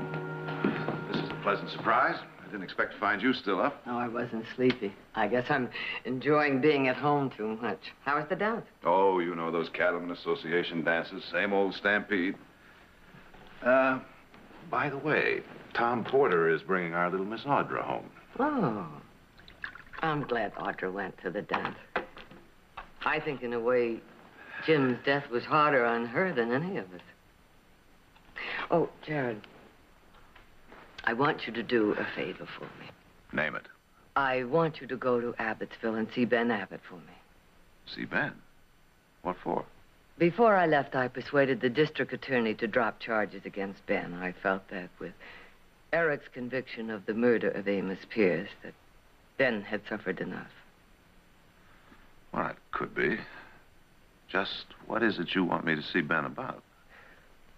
this is a pleasant surprise. I didn't expect to find you still up. Oh, I wasn't sleepy. I guess I'm enjoying being at home too much. How was the dance? Oh, you know those Cattlemen Association dances, same old stampede. By the way, Tom Porter is bringing our little Miss Audra home. Oh. I'm glad Audra went to the dance. I think, in a way, Jim's death was harder on her than any of us. Oh, Jared, I want you to do a favor for me. Name it. I want you to go to Abbotsville and see Ben Abbott for me. See Ben? What for? Before I left, I persuaded the district attorney to drop charges against Ben. I felt that with Eric's conviction of the murder of Amos Pierce, that Ben had suffered enough. Well, it could be. Just what is it you want me to see Ben about?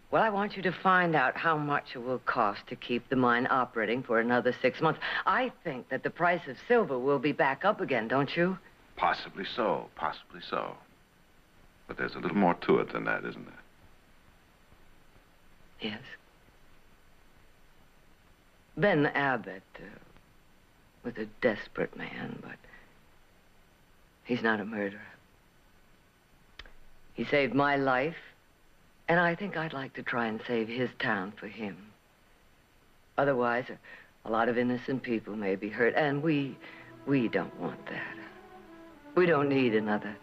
Well, I want you to find out how much it will cost to keep the mine operating for another 6 months. I think that the price of silver will be back up again, don't you? Possibly so, possibly so. But there's a little more to it than that, isn't there? Yes. Ben Abbott was a desperate man, but he's not a murderer. He saved my life, and I think I'd like to try and save his town for him. Otherwise, a lot of innocent people may be hurt, and we don't want that. We don't need another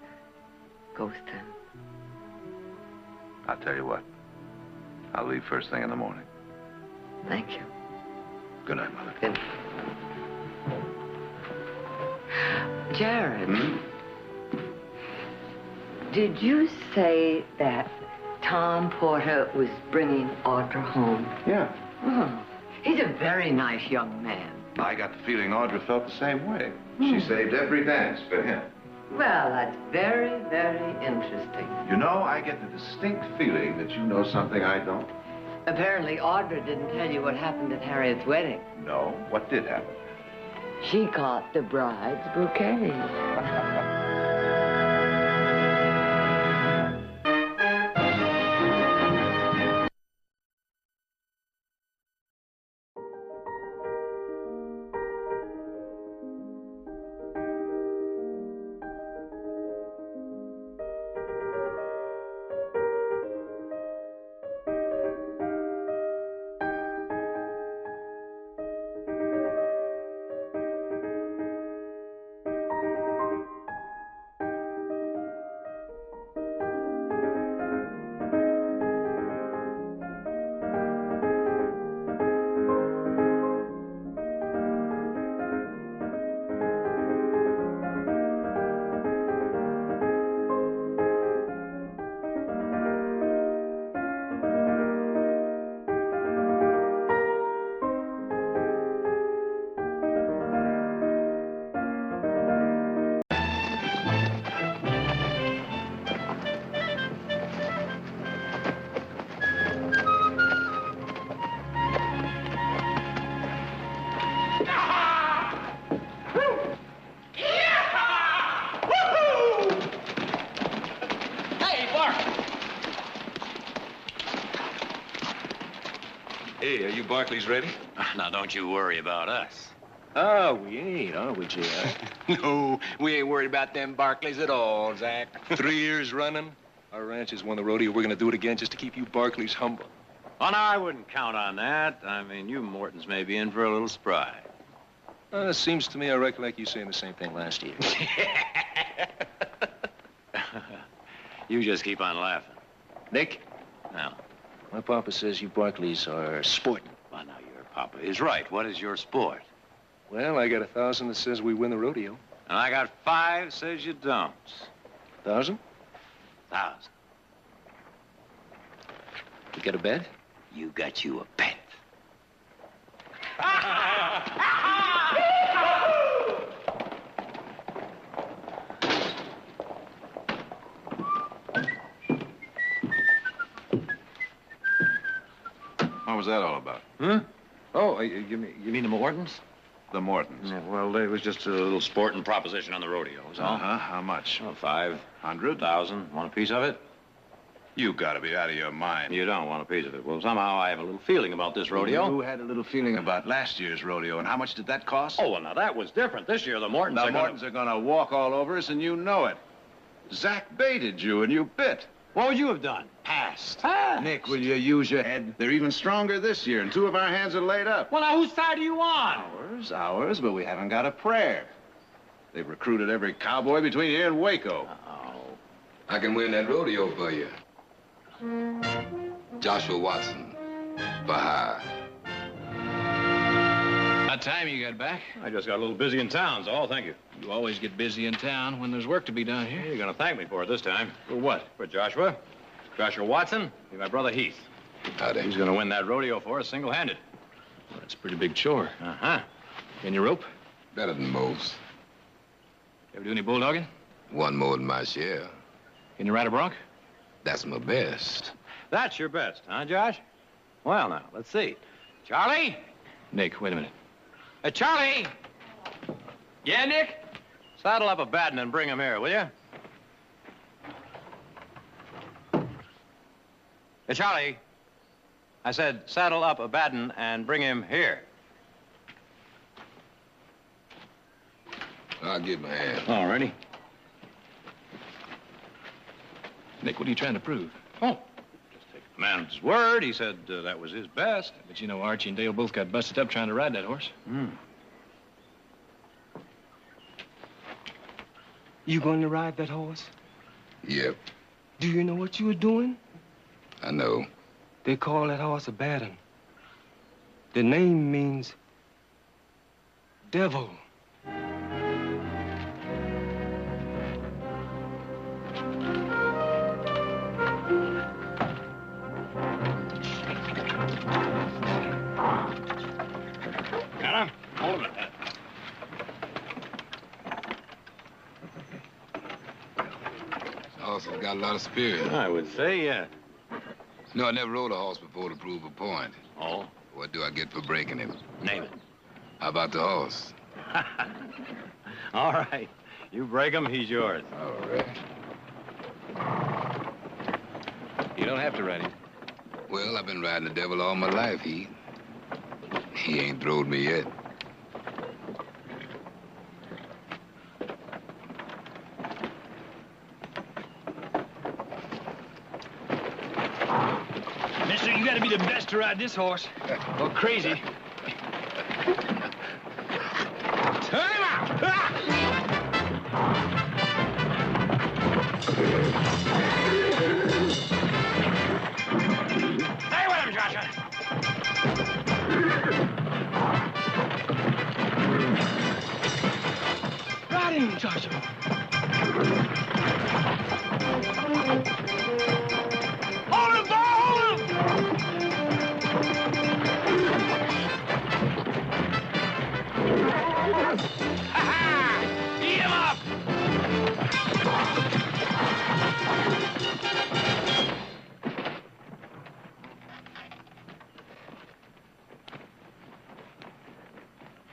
ghost town. I'll tell you what. I'll leave first thing in the morning. Thank you. Good night, Mother. Good. Jared. Did you say that Tom Porter was bringing Audra home? Yeah. Oh, he's a very nice young man. I got the feeling Audra felt the same way. She saved every dance for him. Well, that's very, very interesting. You know, I get the distinct feeling that you know something I don't. Apparently, Audra didn't tell you what happened at Harriet's wedding. No? What did happen? She caught the bride's bouquet. Hey, are you Barkley's ready? Now, don't you worry about us. Oh, we ain't, are we, J.I.? No, we ain't worried about them Barkleys at all, Zach. 3 years running. Our ranch has won the rodeo. We're gonna do it again just to keep you Barkleys humble. Oh, no, I wouldn't count on that. I mean, you Mortons may be in for a little surprise. It seems to me I recollect you saying the same thing last year. You just keep on laughing. Nick? Now. My papa says you Barkleys are sporting. Well, now, your papa is right. What is your sport? Well, I got 1,000 that says we win the rodeo. And I got 5 says you don't. 1,000? 1,000. You got a bet? You got you a bet. What was that all about? Huh? Oh, you mean the Mortons? The Mortons. Yeah, well, it was just a little sporting proposition on the rodeo, was all. Uh-huh. How much? Oh, 500. 1,000. Want a piece of it? You gotta be out of your mind. You don't want a piece of it. Well, somehow I have a little feeling about this rodeo. You had a little feeling about last year's rodeo, and how much did that cost? Oh, well, now that was different. This year, the Mortons are gonna walk all over us, and you know it. Zach baited you, and you bit. What would you have done? Passed. Passed. Nick, will you use your head? They're even stronger this year, and 2 of our hands are laid up. Well, now, whose side are you on? Ours, but we haven't got a prayer. They've recruited every cowboy between here and Waco. Oh. I can win that rodeo for you. Joshua Watson, for hire. What time you got back? I just got a little busy in town, so thank you. You always get busy in town when there's work to be done here. You're gonna thank me for it this time. For what? For Joshua. Joshua Watson, be my brother Heath. Howdy. He's gonna win that rodeo for us single-handed. Well, that's a pretty big chore. Uh-huh. Can you rope? Better than most. You ever do any bulldogging? One more than my share. Can you ride a bronc? That's my best. That's your best, huh, Josh? Well, now, let's see. Charlie? Nick, wait a minute. Hey, Charlie! Yeah, Nick? Saddle up a batten and bring him here, will you? Hey, Charlie. I said saddle up a batten and bring him here. I'll give my hand. All righty. Nick, what are you trying to prove? Oh, just take the man's word. He said that was his best. But you know, Archie and Dale both got busted up trying to ride that horse. You going to ride that horse? Yep, Do you know what you were doing? I know. They call that horse a batten. The name means devil. Got him? Hold him. The horse has got a lot of spirit. I would say, yeah. No, I never rode a horse before to prove a point. Oh? What do I get for breaking him? Name it. How about the horse? All right. You break him, he's yours. All right. You don't have to ride him. Well, I've been riding the devil all my life, Heath. He ain't throwed me yet. Mister, you gotta be the best to ride this horse. Or crazy. Turn him out! Stay with him, Joshua. Ride him, Joshua. Hold him, boy! Hold him! Ha-ha! Eat him up!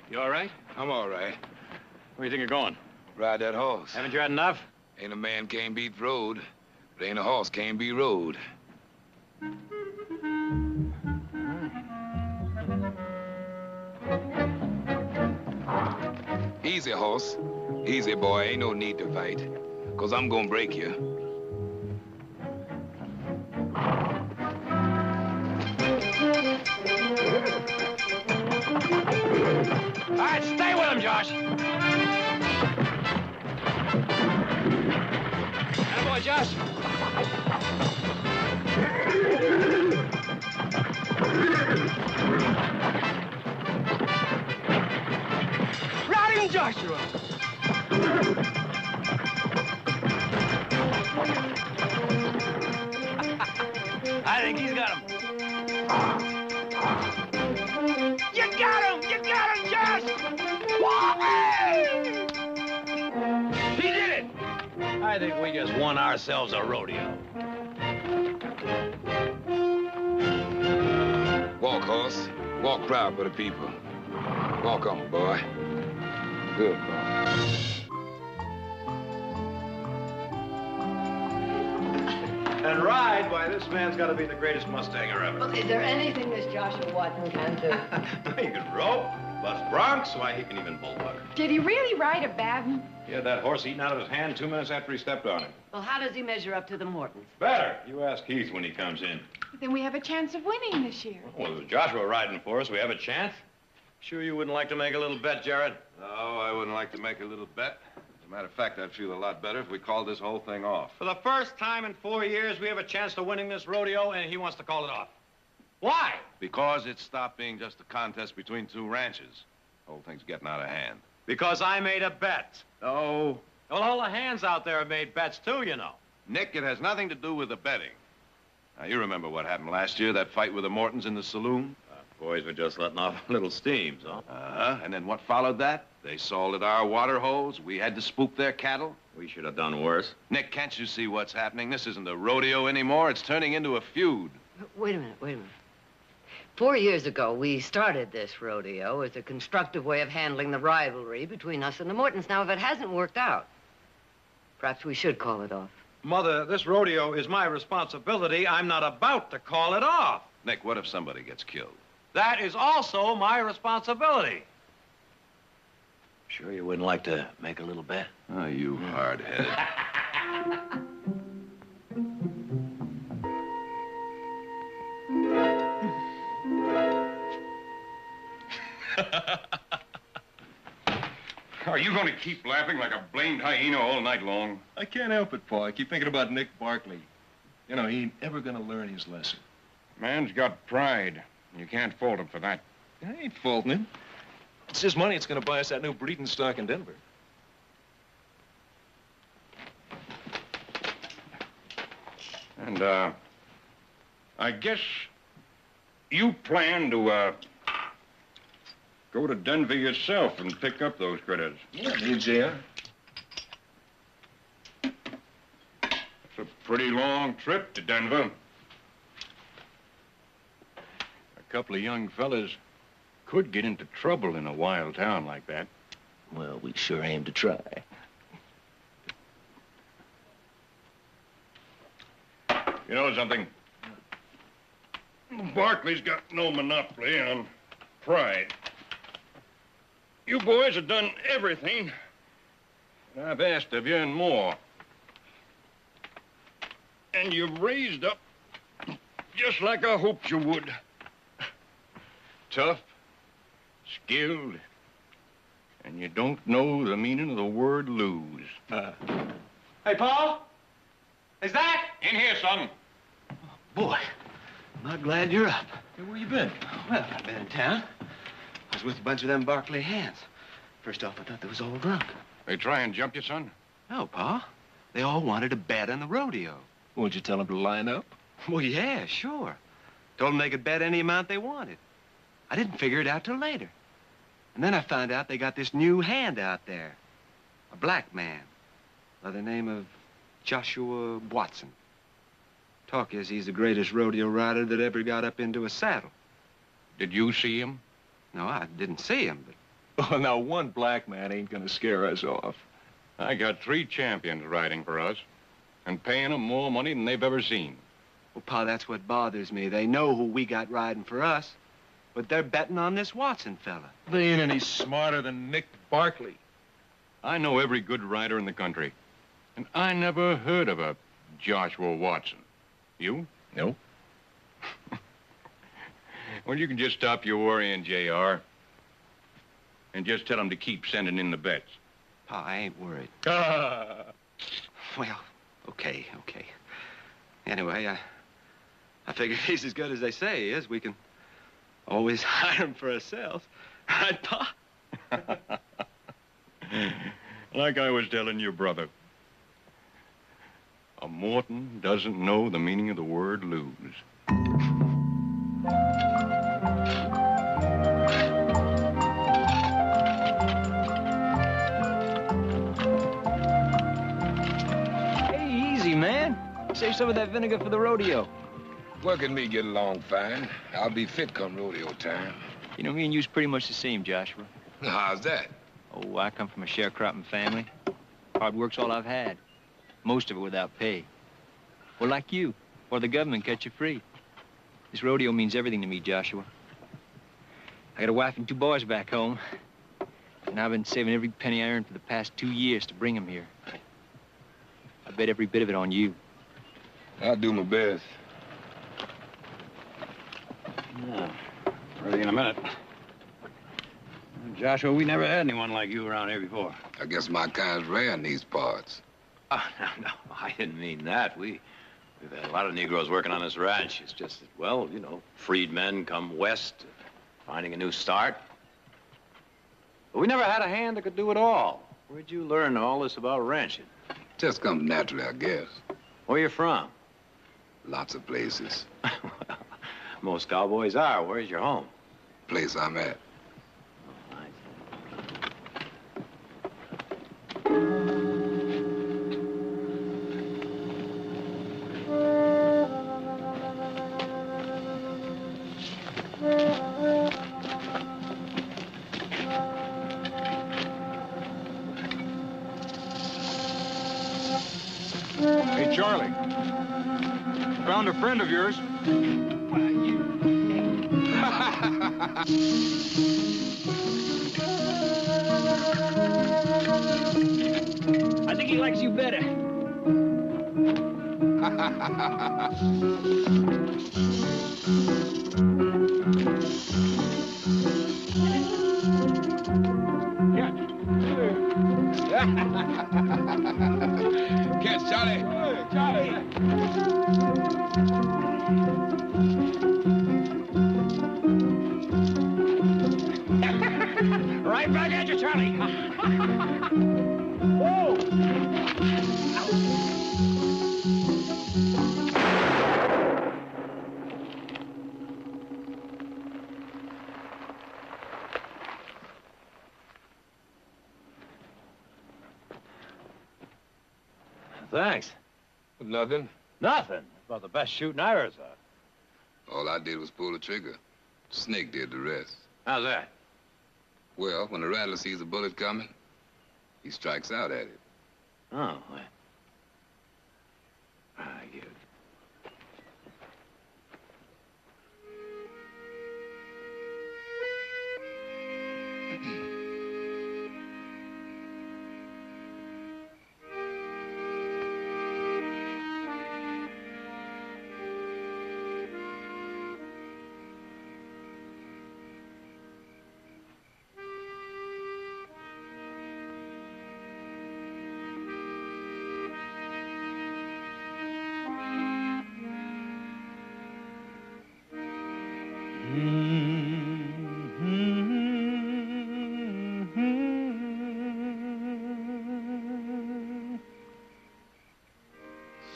You all right? I'm all right. Where do you think you're going? Ride that horse. Haven't you had enough? Ain't a man can't beat road, but ain't a horse can't be rode. Easy, horse. Easy, boy. Ain't no need to fight. 'Cause I'm gonna break you. Josh. Attaboy, Josh. Riding Joshua. I think he's got him. You got him! You got him, Josh! He did it! I think we just won ourselves a rodeo. Walk, horse. Walk proud for the people. Walk on, boy. Good boy. And ride, why, this man's got to be the greatest Mustanger ever. Well, is there anything this Joshua Watson can do? He can rope, bust broncs, why, he can even bullbuck. Did he really ride a bad one? He had that horse eaten out of his hand 2 minutes after he stepped on him. Well, how does he measure up to the Mortons? Better. You ask Heath when he comes in. Then we have a chance of winning this year. Well, with Joshua riding for us, we have a chance. Sure you wouldn't like to make a little bet, Jared? No, I wouldn't like to make a little bet. As a matter of fact, I'd feel a lot better if we called this whole thing off. For the first time in 4 years, we have a chance to winning this rodeo, and he wants to call it off. Why? Because it stopped being just a contest between 2 ranches. The whole thing's getting out of hand. Because I made a bet. No. Well, all the hands out there have made bets, too, you know. Nick, it has nothing to do with the betting. Now, you remember what happened last year, that fight with the Mortons in the saloon? Boys were just letting off little steams, huh? Uh-huh. And then what followed that? They salted our water holes. We had to spook their cattle. We should have done worse. Nick, can't you see what's happening? This isn't a rodeo anymore. It's turning into a feud. Wait a minute. 4 years ago, we started this rodeo as a constructive way of handling the rivalry between us and the Mortons. Now, if it hasn't worked out, perhaps we should call it off. Mother, this rodeo is my responsibility. I'm not about to call it off. Nick, what if somebody gets killed? That is also my responsibility. Sure you wouldn't like to make a little bet? Oh, you hard-headed. Are you going to keep laughing like a blamed hyena all night long? I can't help it, Pa. I keep thinking about Nick Barkley. You know, he ain't ever gonna learn his lesson. Man's got pride. You can't fault him for that. I ain't faulting him. It's his money that's gonna buy us that new breeding stock in Denver. And, I guess you plan to, go to Denver yourself and pick up those critters. Yeah, me and JR. It's a pretty long trip to Denver. A couple of young fellas could get into trouble in a wild town like that. Well, we sure aim to try. You know something? Barkley's got no monopoly on pride. You boys have done everything I've asked of you and more. And you've raised up just like I hoped you would. Tough, skilled, and you don't know the meaning of the word lose. Hey, Paul? Is that? In here, son. Boy, am I glad you're up. Hey, where you been? Well, I've been in town. I was with a bunch of them Barkley hands. First off, I thought they was all drunk. They try and jump you, son? No, Pa. They all wanted a bet on the rodeo. Won't you tell them to line up? Well, yeah, sure. Told them they could bet any amount they wanted. I didn't figure it out till later. And then I found out they got this new hand out there. A black man by the name of Joshua Watson. Talk is he's the greatest rodeo rider that ever got up into a saddle. Did you see him? No, I didn't see him, but... Oh, now, one black man ain't gonna scare us off. I got 3 champions riding for us and paying them more money than they've ever seen. Well, Pa, that's what bothers me. They know who we got riding for us, but they're betting on this Watson fella. They ain't any smarter than Nick Barkley. I know every good rider in the country, and I never heard of a Joshua Watson. You? No. Well, you can just stop your worrying, JR. And just tell them to keep sending in the bets. Pa, I ain't worried. Well, okay. Anyway, I figure if he's as good as they say he is, we can always hire him for ourselves. Right, Pa? Like I was telling your brother, a Morton doesn't know the meaning of the word lose. Hey, easy, man. Save some of that vinegar for the rodeo. Work and me get along fine. I'll be fit come rodeo time. You know, me and you's pretty much the same, Joshua. How's that? Oh, I come from a sharecropping family. Hard work's all I've had. Most of it without pay. Well, like you, or the government catch you free. This rodeo means everything to me, Joshua. I got a wife and 2 boys back home. And I've been saving every penny I earned for the past 2 years to bring them here. I bet every bit of it on you. I'll do my best. Yeah, ready in a minute. Joshua, we never had anyone like you around here before. I guess my kind's rare in these parts. Oh, no, I didn't mean that. We've had a lot of Negroes working on this ranch. It's just that, well, you know, freedmen come west, finding a new start. But we never had a hand that could do it all. Where'd you learn all this about ranching? Just comes naturally, I guess. Where you from? Lots of places. Most cowboys are. Where's your home? Place I'm at. Hey, Charlie. Found a friend of yours. I think he likes you better. Catch Charlie. Charlie. Right back at you, Charlie. Whoa! Thanks. Nothing. Nothing. About the best shooting I ever saw. All I did was pull the trigger. Snake did the rest. How's that? Well, when the rattler sees a bullet coming, he strikes out at it. Oh, well. I get it.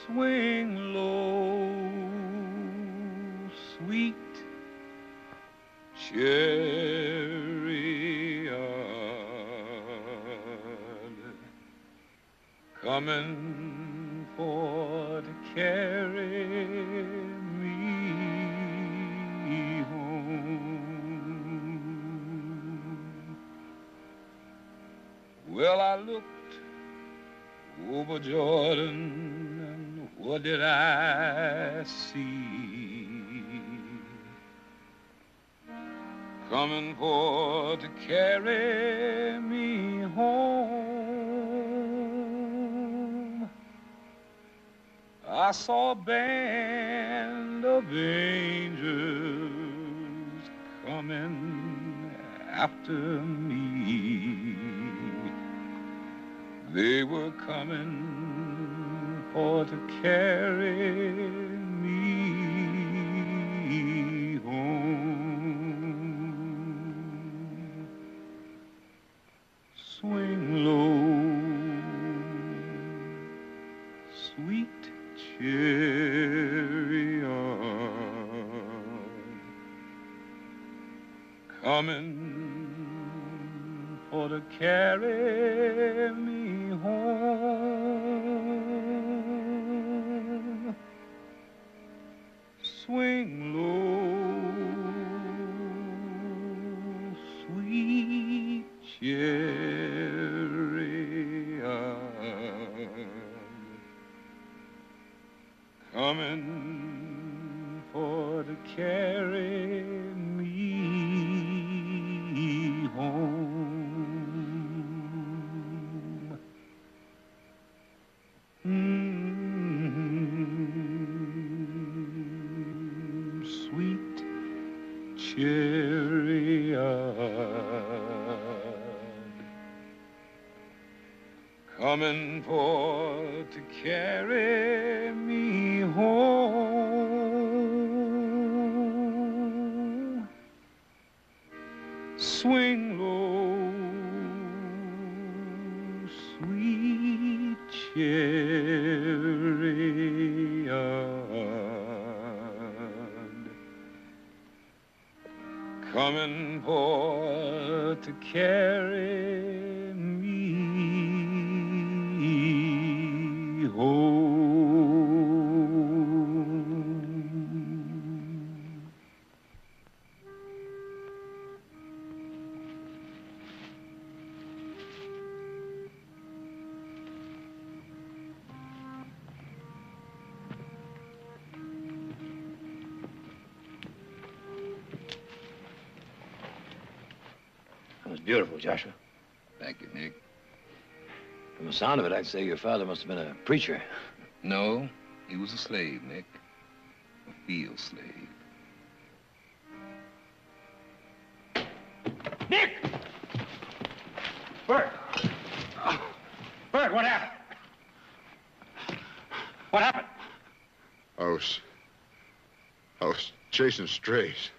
Swing low, sweet chariot, coming for to carry me home. Well, I looked over Jordan, and what did I see? Coming for to carry me home. I saw a band of angels coming after me. They were coming for to carry me home. Swing low, sweet chariot, coming for to carry me home. Swing low, sweet chariot, coming for to carry me home. Sweet chariot, coming for to carry me home. Swing low, sweet chariot, coming for to carry me home. That was beautiful, Joshua. Thank you, Nick. From the sound of it, I'd say your father must have been a preacher. No, he was a slave, Nick. A field slave. Nick! Bert! Bert, what happened? What happened? I was chasing strays.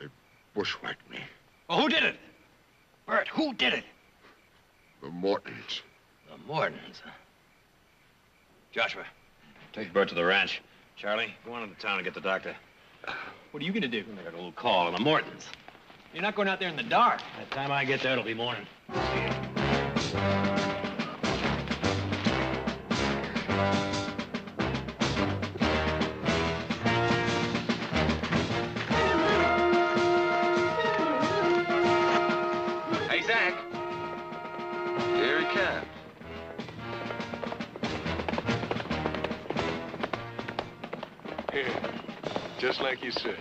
They bushwhacked me. Well, who did it? Bert, who did it? The Mortons. The Mortons. Joshua, take Bert to the ranch. Charlie, go on into town and get the doctor. What are you gonna do? I got a little call on the Mortons. You're not going out there in the dark. By the time I get there, it'll be morning. Hey, Zach. Here he comes. Here, just like you said.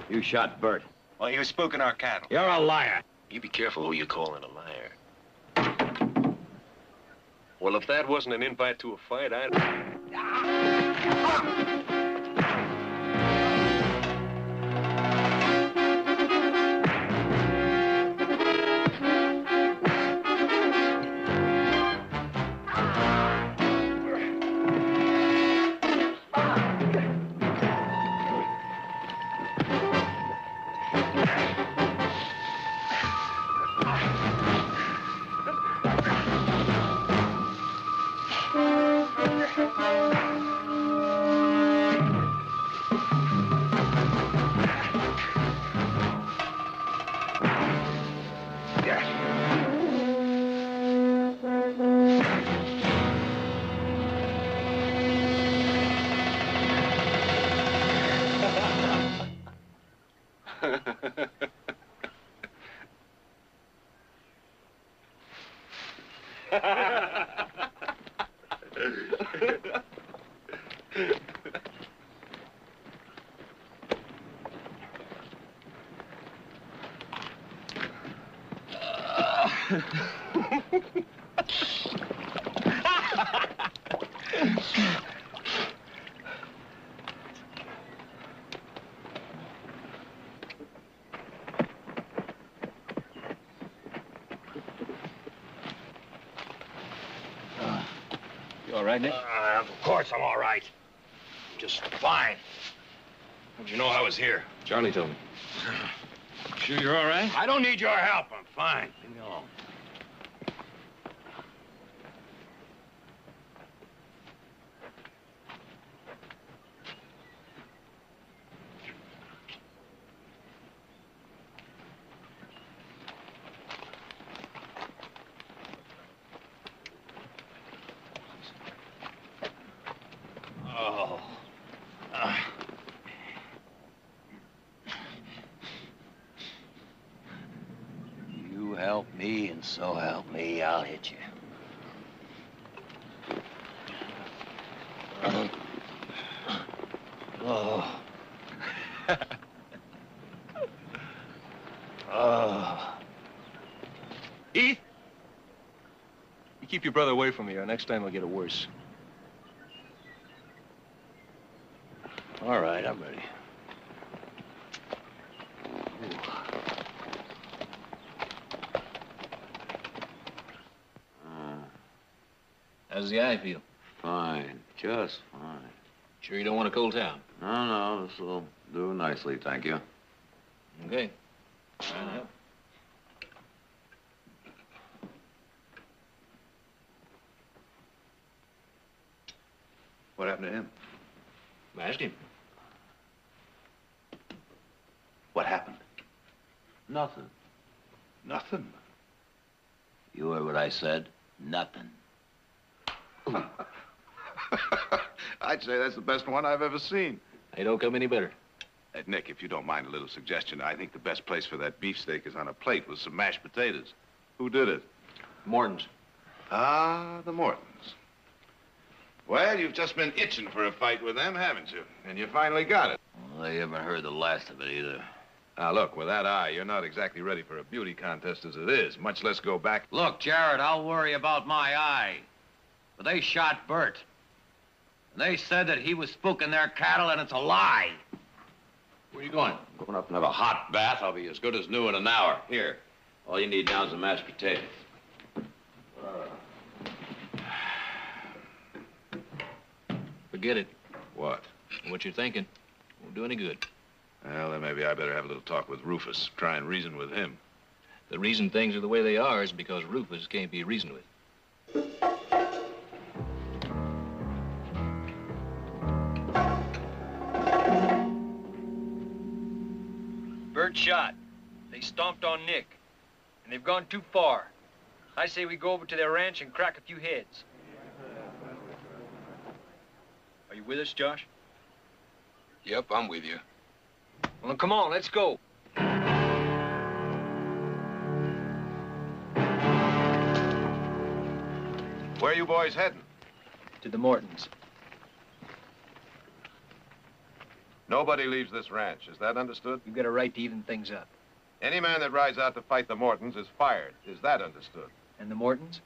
You shot Bert. Well, he was spooking our cattle. You're a liar. You be careful who you calling a liar. Well, if that wasn't an invite to a fight, I'd... You all right, Nick? Of course I'm all right. Just fine. How'd you know I was here? Charlie told me. Sure you're all right? I don't need your help. I'm fine. Leave me alone. Oh. You help me, and so help me, I'll hit you. Oh. Oh. Heath! You keep your brother away from me, or next time I'll get it worse. All right, I'm ready. How's the eye feel? Fine, just fine. Sure you don't want a cold town? No, this will do nicely, thank you. Okay. Try to help. What happened to him? Ask him. What happened? Nothing. Nothing. You heard what I said? Nothing. I'd say that's the best one I've ever seen. They don't come any better. Nick, if you don't mind a little suggestion, I think the best place for that beefsteak is on a plate with some mashed potatoes. Who did it? Morton's. Ah, the Mortons. Well, you've just been itching for a fight with them, haven't you? And you finally got it. Well, they haven't heard the last of it either. Now, look, with that eye, you're not exactly ready for a beauty contest as it is, much less go back. Look, Jared, I'll worry about my eye. But they shot Bert. And they said that he was spooking their cattle, and it's a lie. Where are you going? I'm going up and have a hot bath. I'll be as good as new in an hour. Here. All you need now is the mashed potatoes. Forget it. What? What you're thinking won't do any good. Well, then maybe I better have a little talk with Rufus. Try and reason with him. The reason things are the way they are is because Rufus can't be reasoned with. Bert shot. They stomped on Nick. And they've gone too far. I say we go over to their ranch and crack a few heads. Are you with us, Josh? Yep, I'm with you. Well, then come on, let's go. Where are you boys heading? To the Mortons. Nobody leaves this ranch. Is that understood? You've got a right to even things up. Any man that rides out to fight the Mortons is fired. Is that understood? And the Mortons?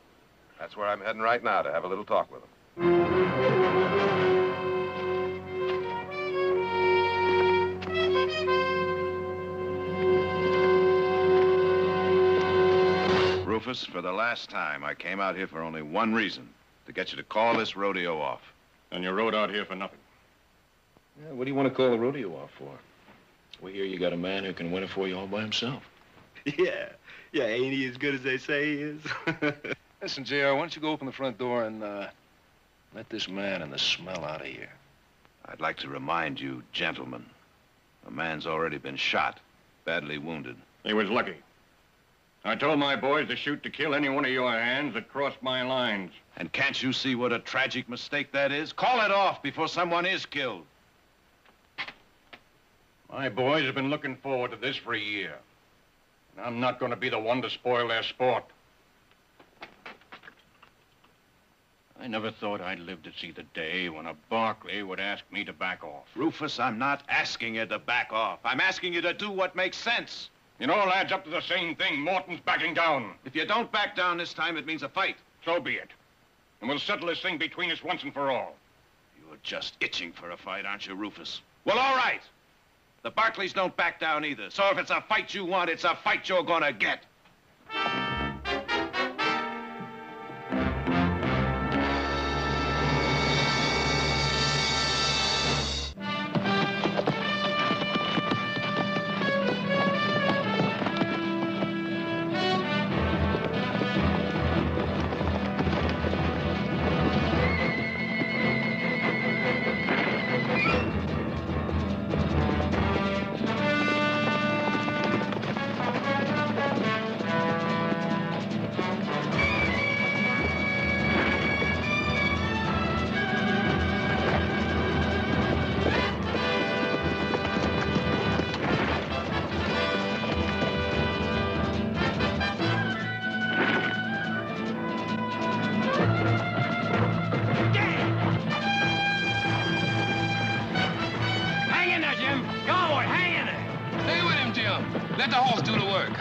That's where I'm heading right now to have a little talk with them. Rufus, for the last time, I came out here for only one reason, to get you to call this rodeo off. And you rode out here for nothing. Yeah, what do you want to call the rodeo off for? We hear you got a man who can win it for you all by himself. Yeah, ain't he as good as they say he is? Listen, JR, why don't you go open the front door and, let this man and the smell out of here? I'd like to remind you, gentlemen, a man's already been shot, badly wounded. He was lucky. I told my boys to shoot to kill any one of your hands that crossed my lines. And can't you see what a tragic mistake that is? Call it off before someone is killed. My boys have been looking forward to this for a year. And I'm not going to be the one to spoil their sport. I never thought I'd live to see the day when a Barkley would ask me to back off. Rufus, I'm not asking you to back off. I'm asking you to do what makes sense. It all adds up to the same thing. Morton's backing down. If you don't back down this time, it means a fight. So be it. And we'll settle this thing between us once and for all. You're just itching for a fight, aren't you, Rufus? Well, all right. The Barkleys don't back down either. So if it's a fight you want, it's a fight you're gonna get.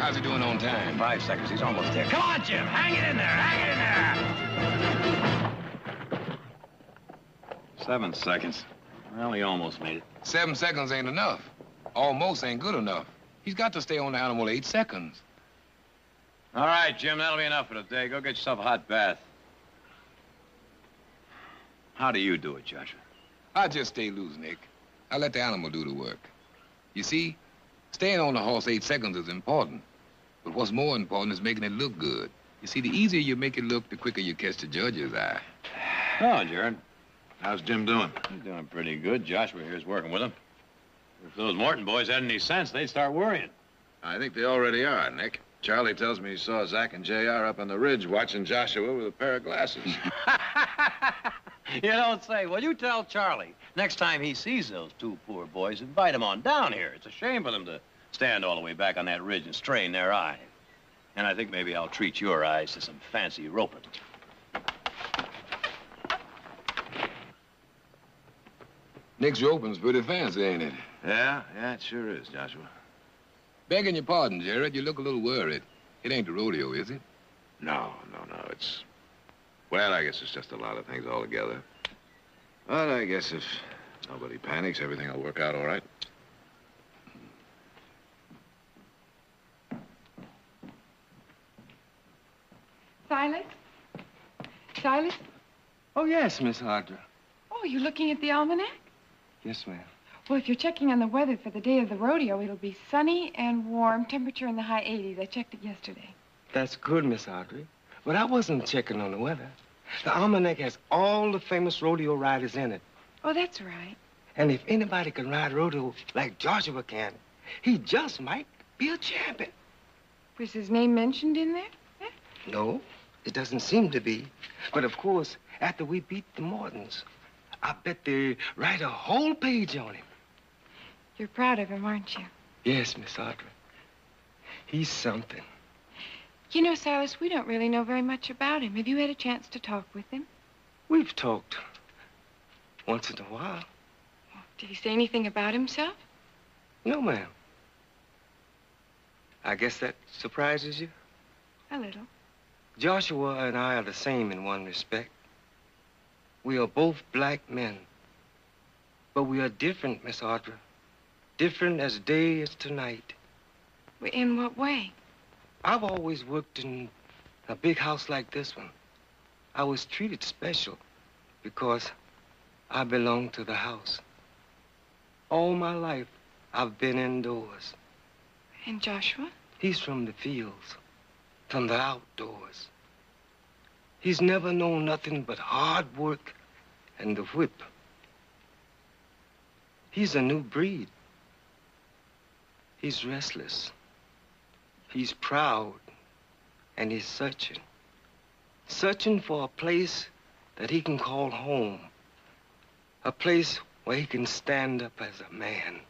How's he doing on time? 5 seconds. He's almost there. Come on, Jim. Hang it in there. Hang it in there. 7 seconds. Well, he almost made it. 7 seconds ain't enough. Almost ain't good enough. He's got to stay on the animal 8 seconds. All right, Jim, that'll be enough for today. Go get yourself a hot bath. How do you do it, Joshua? I just stay loose, Nick. I let the animal do the work. You see, staying on the horse 8 seconds is important. But what's more important is making it look good. You see, the easier you make it look, the quicker you catch the judge's eye. Oh, Jared. How's Jim doing? He's doing pretty good. Joshua here's working with him. If those Morton boys had any sense, they'd start worrying. I think they already are, Nick. Charlie tells me he saw Zach and JR up on the ridge watching Joshua with a pair of glasses. You don't say. Well, you tell Charlie. Next time he sees those two poor boys, invite them on down here. It's a shame for them to stand all the way back on that ridge and strain their eyes. And I think maybe I'll treat your eyes to some fancy roping. Nick's roping's pretty fancy, ain't it? Yeah, it sure is, Joshua. Begging your pardon, Jared, you look a little worried. It ain't the rodeo, is it? No, it's... Well, I guess it's just a lot of things all together. But I guess if nobody panics, everything will work out all right. Silas? Silas? Oh, yes, Miss Audra. Oh, you looking at the almanac? Yes, ma'am. Well, if you're checking on the weather for the day of the rodeo, it'll be sunny and warm, temperature in the high 80s. I checked it yesterday. That's good, Miss Audrey. But I wasn't checking on the weather. The almanac has all the famous rodeo riders in it. Oh, that's right. And if anybody can ride rodeo like Joshua can, he just might be a champion. Was his name mentioned in there? No, it doesn't seem to be. But of course, after we beat the Mortons, I bet they write a whole page on him. You're proud of him, aren't you? Yes, Miss Audrey. He's something. You know, Silas, we don't really know very much about him. Have you had a chance to talk with him? We've talked once in a while. Did he say anything about himself? No, ma'am. I guess that surprises you? A little. Joshua and I are the same in one respect. We are both black men. But we are different, Miss Audra. Different as day is to night. In what way? I've always worked in a big house like this one. I was treated special because I belong to the house. All my life, I've been indoors. And Joshua? He's from the fields, from the outdoors. He's never known nothing but hard work and the whip. He's a new breed. He's restless. He's proud, and he's searching. Searching for a place that he can call home. A place where he can stand up as a man.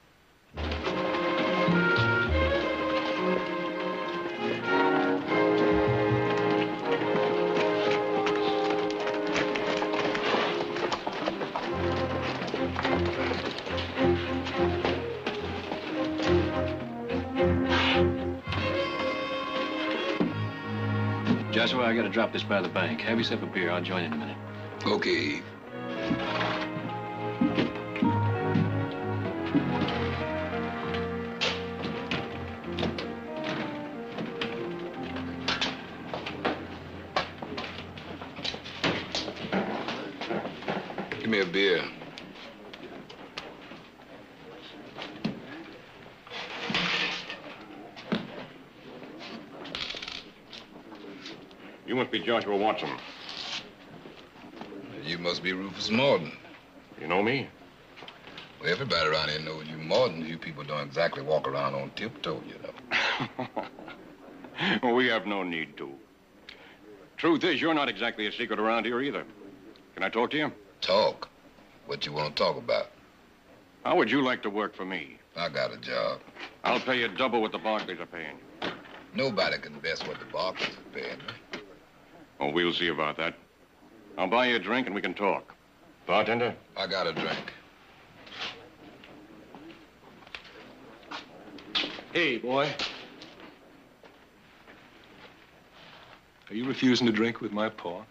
Joshua, I gotta drop this by the bank. Have yourself a beer. I'll join in a minute. Okay. Give me a beer. You must be Joshua Watson. You must be Rufus Morton. You know me? Well, everybody around here knows you Morton. You people don't exactly walk around on tiptoe, you know. Well, we have no need to. Truth is, you're not exactly a secret around here either. Can I talk to you? Talk? What you want to talk about? How would you like to work for me? I got a job. I'll pay you double what the Barkleys are paying you. Nobody can best what the Barkleys are paying me. Oh, we'll see about that. I'll buy you a drink and we can talk. Bartender? I got a drink. Hey, boy. Are you refusing to drink with my paw?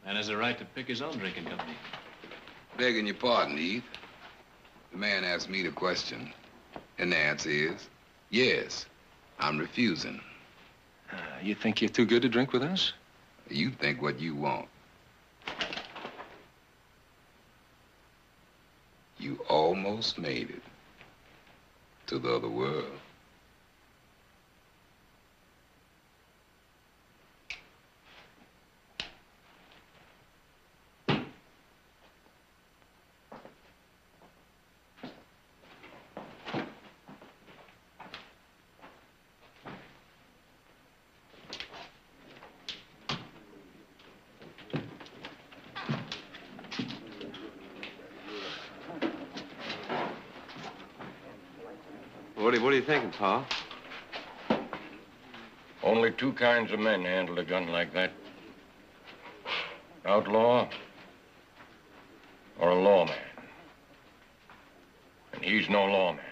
Man has a right to pick his own drinking company. Begging your pardon, Heath. The man asked me the question, and the answer is yes, I'm refusing. You think you're too good to drink with us? You think what you want. You almost made it to the other world. What are you thinking, Pa? Only two kinds of men handle a gun like that. Outlaw or a lawman. And he's no lawman.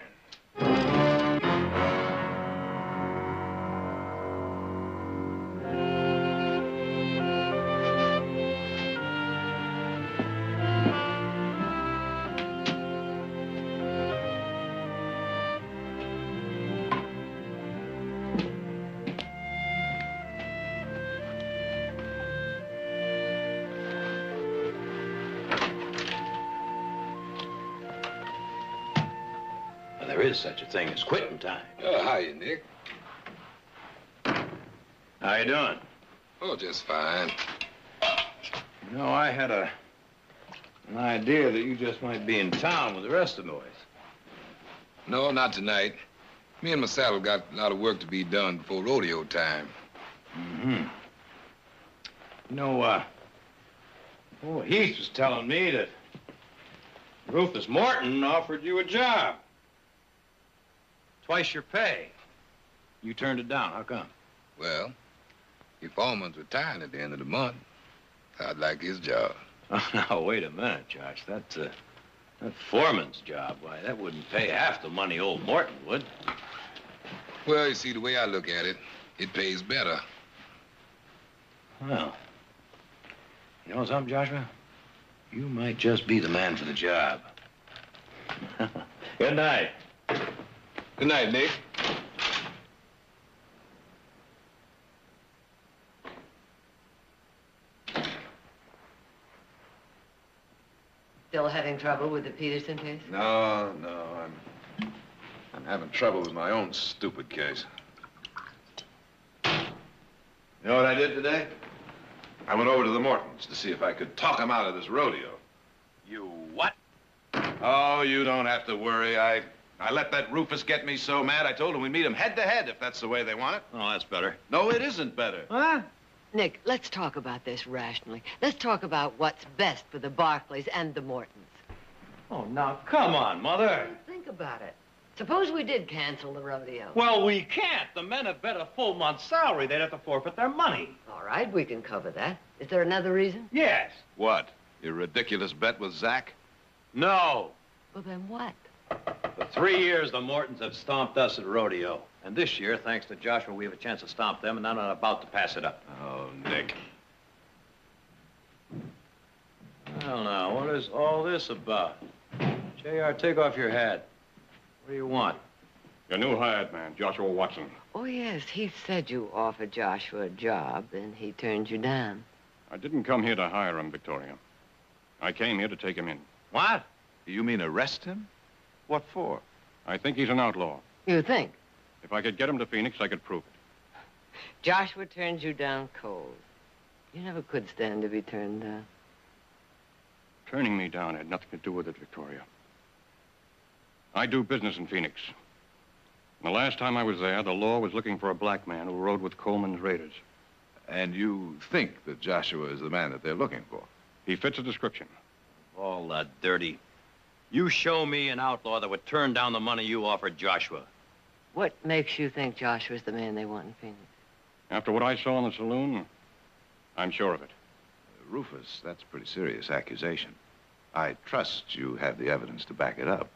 There is such a thing as quitting time. Oh, hiya, Nick. How you doing? Oh, just fine. You know, I had an idea that you just might be in town with the rest of the boys. No, not tonight. Me and my saddle got a lot of work to be done before rodeo time. Mm-hmm. You know, Heath was telling me that Rufus Morton offered you a job. Twice your pay. You turned it down. How come? Well, your foreman's retiring at the end of the month. I'd like his job. Oh, now, wait a minute, Josh. That foreman's job, why, that wouldn't pay half the money old Morton would. Well, you see, the way I look at it, it pays better. Well, you know something, Joshua? You might just be the man for the job. Good night. Good night, Nick. Still having trouble with the Peterson case? No, I'm having trouble with my own stupid case. You know what I did today? I went over to the Mortons to see if I could talk them out of this rodeo. You what? Oh, you don't have to worry. I let that Rufus get me so mad, I told him we'd meet him head to head if that's the way they want it. Oh, that's better. No, it isn't better. What? Nick, let's talk about this rationally. Let's talk about what's best for the Barkleys and the Mortons. Oh, now, come on, Mother. Think about it. Suppose we did cancel the rodeo. Well, we can't. The men have bet a full month's salary. They'd have to forfeit their money. All right, we can cover that. Is there another reason? Yes. What? Your ridiculous bet with Zach? No. Well, then what? For 3 years, the Mortons have stomped us at rodeo. And this year, thanks to Joshua, we have a chance to stomp them, and I'm not about to pass it up. Oh, Nick. Well, now, what is all this about? JR, take off your hat. What do you want? Your new hired man, Joshua Watson. Oh, yes, he said you offered Joshua a job, and he turned you down. I didn't come here to hire him, Victoria. I came here to take him in. What? You mean arrest him? What for? I think he's an outlaw. You think? If I could get him to Phoenix, I could prove it. Joshua turned you down cold. You never could stand to be turned down. Turning me down had nothing to do with it, Victoria. I do business in Phoenix. And the last time I was there, the law was looking for a black man who rode with Coleman's raiders. And you think that Joshua is the man that they're looking for? He fits the description. All that dirty. You show me an outlaw that would turn down the money you offered Joshua. What makes you think Joshua's the man they want in Phoenix? After what I saw in the saloon, I'm sure of it. Rufus, that's a pretty serious accusation. I trust you have the evidence to back it up.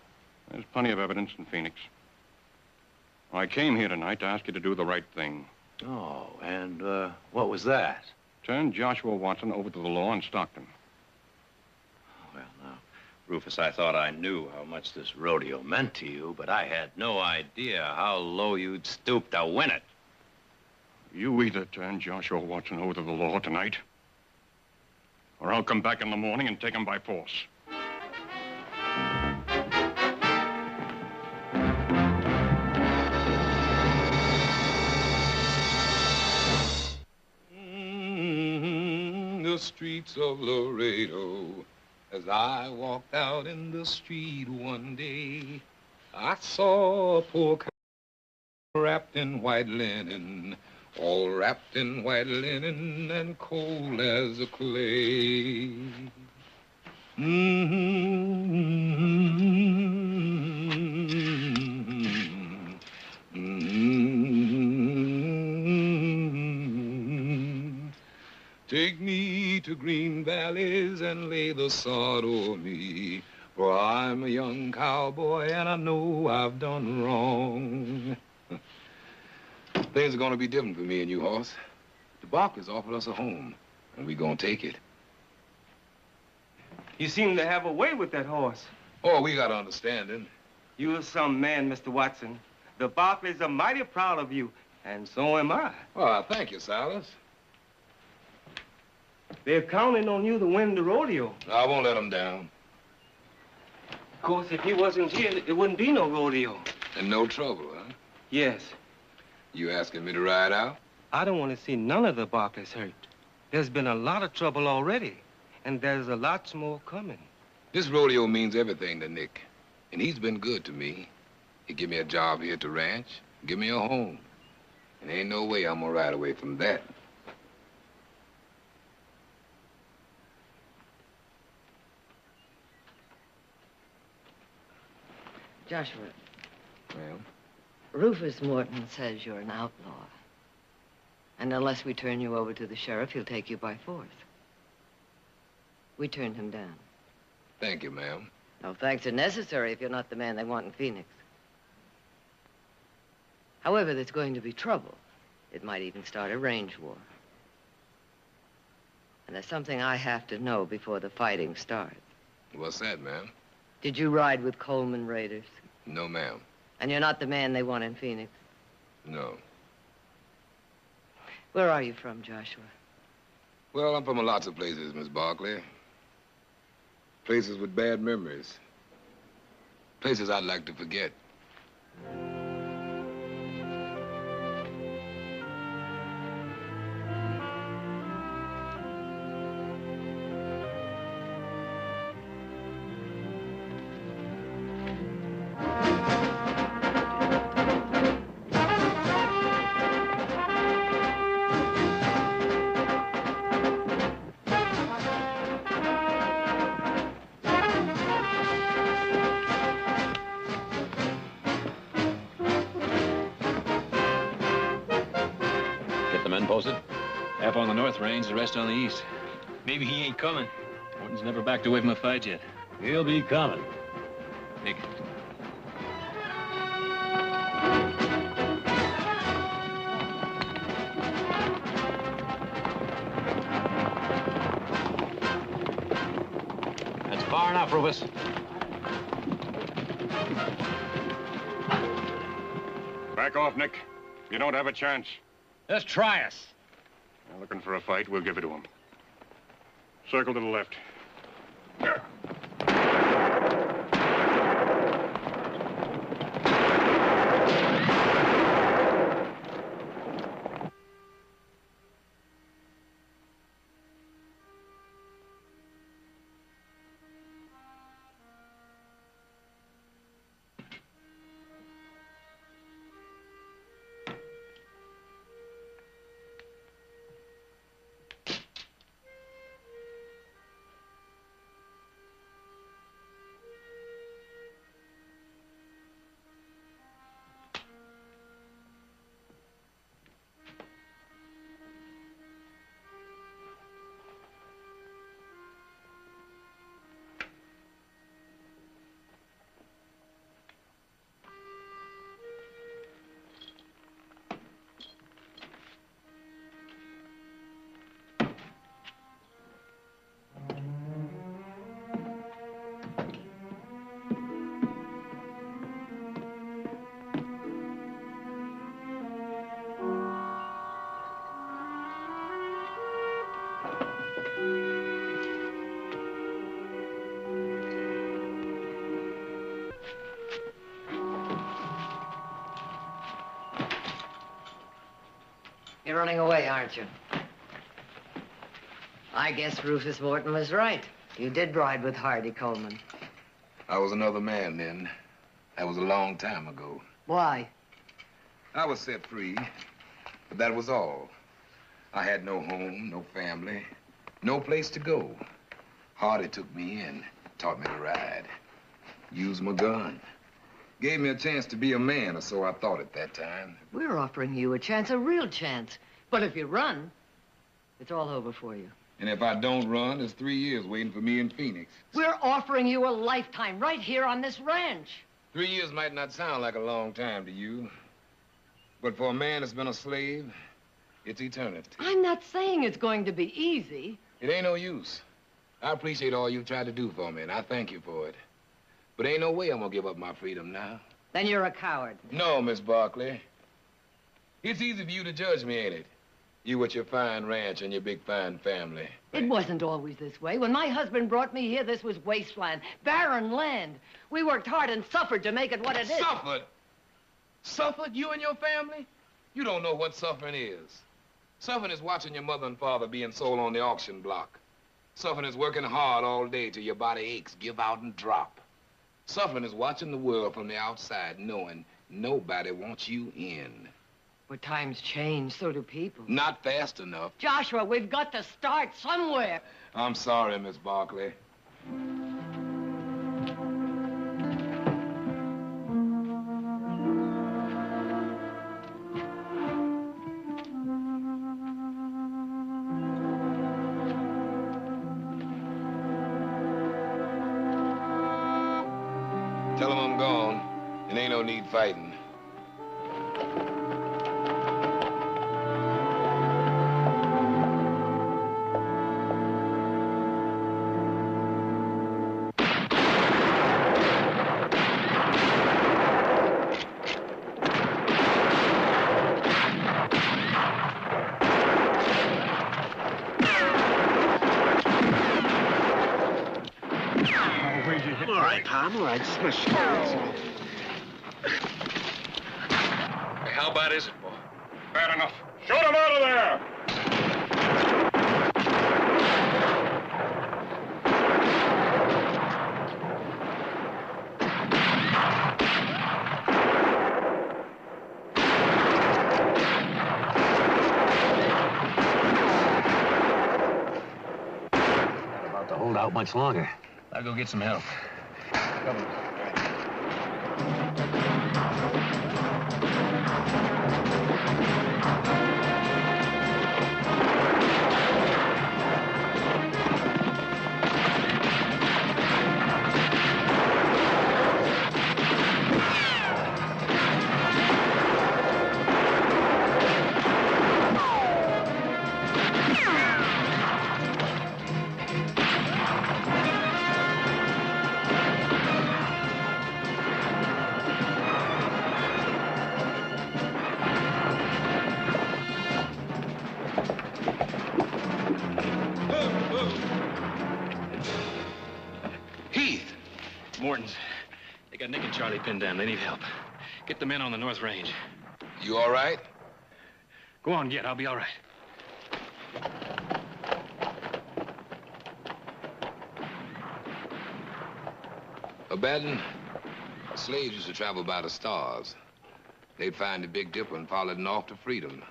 There's plenty of evidence in Phoenix. I came here tonight to ask you to do the right thing. Oh, and what was that? Turned Joshua Watson over to the law in Stockton. Well, now, Rufus, I thought I knew how much this rodeo meant to you, but I had no idea how low you'd stoop to win it. You either turn Joshua Watson over to the law tonight, or I'll come back in the morning and take him by force. The streets of Laredo. As I walked out in the street one day, I saw a poor cow wrapped in white linen, all wrapped in white linen and cold as a clay. Take me to green valleys and lay the sod o'er me, for I'm a young cowboy and I know I've done wrong. Things are gonna be different for me and you, Hoss. The Barkleys offered us a home, and we gonna take it. You seem to have a way with that horse. Oh, we got understanding. You're some man, Mr. Watson. The Barkleys are mighty proud of you, and so am I. Oh, thank you, Silas. They're counting on you to win the rodeo. I won't let them down. Of course, if he wasn't here, it wouldn't be no rodeo. And no trouble, huh? Yes. You asking me to ride out? I don't want to see none of the Barkleys hurt. There's been a lot of trouble already, and there's a lot more coming. This rodeo means everything to Nick, and he's been good to me. He give me a job here at the ranch, give me a home, and ain't no way I'm gonna ride away from that. Joshua. Well? Rufus Morton says you're an outlaw. And unless we turn you over to the sheriff, he'll take you by force. We turned him down. Thank you, ma'am. No thanks are necessary if you're not the man they want in Phoenix. However, there's going to be trouble. It might even start a range war. And there's something I have to know before the fighting starts. What's that, ma'am? Did you ride with Coleman raiders? No, ma'am. And you're not the man they want in Phoenix? No. Where are you from, Joshua? Well, I'm from lots of places, Miss Barkley. Places with bad memories. Places I'd like to forget. Posted? Half on the north range, the rest on the east. Maybe he ain't coming. Morton's never backed away from a fight yet. He'll be coming. Nick. That's far enough, Rufus. Back off, Nick. You don't have a chance. Just try us. They're looking for a fight. We'll give it to them. Circle to the left. You're running away, aren't you? I guess Rufus Morton was right. You did ride with Hardy Coleman. I was another man then. That was a long time ago. Why? I was set free, but that was all. I had no home, no family, no place to go. Hardy took me in, taught me to ride, used my gun. Gave me a chance to be a man, or so I thought at that time. We're offering you a chance, a real chance. But if you run, it's all over for you. And if I don't run, there's 3 years waiting for me in Phoenix. We're offering you a lifetime right here on this ranch. 3 years might not sound like a long time to you, but for a man that's been a slave, it's eternity. I'm not saying it's going to be easy. It ain't no use. I appreciate all you've tried to do for me, and I thank you for it. But ain't no way I'm gonna give up my freedom now. Then you're a coward. No, Miss Barkley. It's easy for you to judge me, ain't it? You with your fine ranch and your big fine family. It wasn't always this way. When my husband brought me here, this was wasteland, barren land. We worked hard and suffered to make it what it is. Suffered? Suffered, you and your family? You don't know what suffering is. Suffering is watching your mother and father being sold on the auction block. Suffering is working hard all day till your body aches, give out and drop. Suffering is watching the world from the outside, knowing nobody wants you in. But times change, so do people. Not fast enough. Joshua, we've got to start somewhere. I'm sorry, Miss Barkley. Tell them I'm gone, and ain't no need fighting. All right, Tom, all right. Just my shoulder. Hey, how bad is it, boy? Bad enough. Shoot him out of there! Not about to hold out much longer. I'll go get some help. Come on. Heath! Morton's. They got Nick and Charlie pinned down. They need help. Get the men on the North Range. You all right? Go on, get. I'll be all right. Abaddon, slaves used to travel by the stars. They'd find the Big Dipper and follow it off to freedom.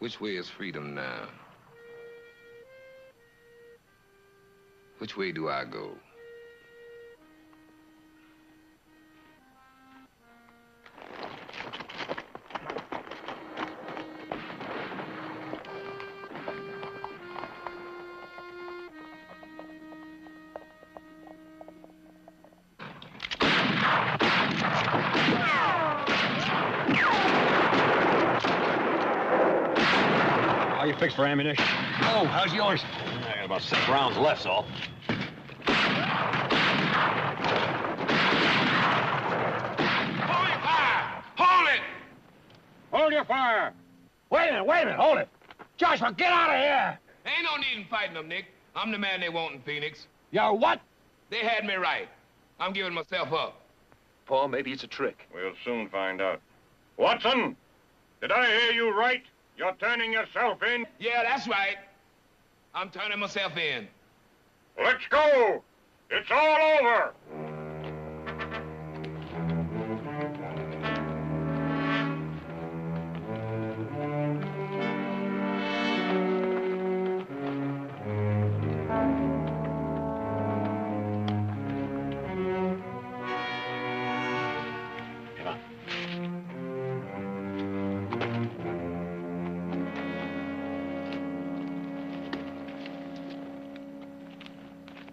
Which way is freedom now? Which way do I go? Are you fixed for ammunition? Oh, how's yours? I got about 6 rounds left, all. Hold your fire! Hold it! Hold your fire! Wait a minute, hold it. Joshua, get out of here! Ain't no need in fighting them, Nick. I'm the man they want in Phoenix. You're what? They had me right. I'm giving myself up. Pa. Maybe it's a trick. We'll soon find out. Watson, did I hear you right? You're turning yourself in? Yeah, that's right. I'm turning myself in. Let's go. It's all over.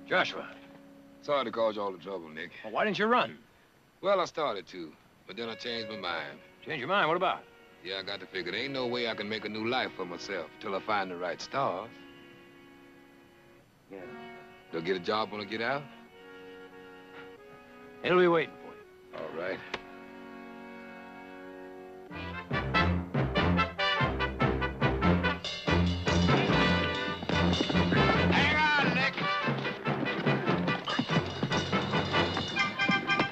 Joshua. Sorry to cause you all the trouble, Nick. Well, why didn't you run? Well, I started to, but then I changed my mind. Change your mind? What about? Yeah, I got to figure there ain't no way I can make a new life for myself till I find the right stars. Yeah. They'll get a job when I get out? He'll be waiting for you. All right.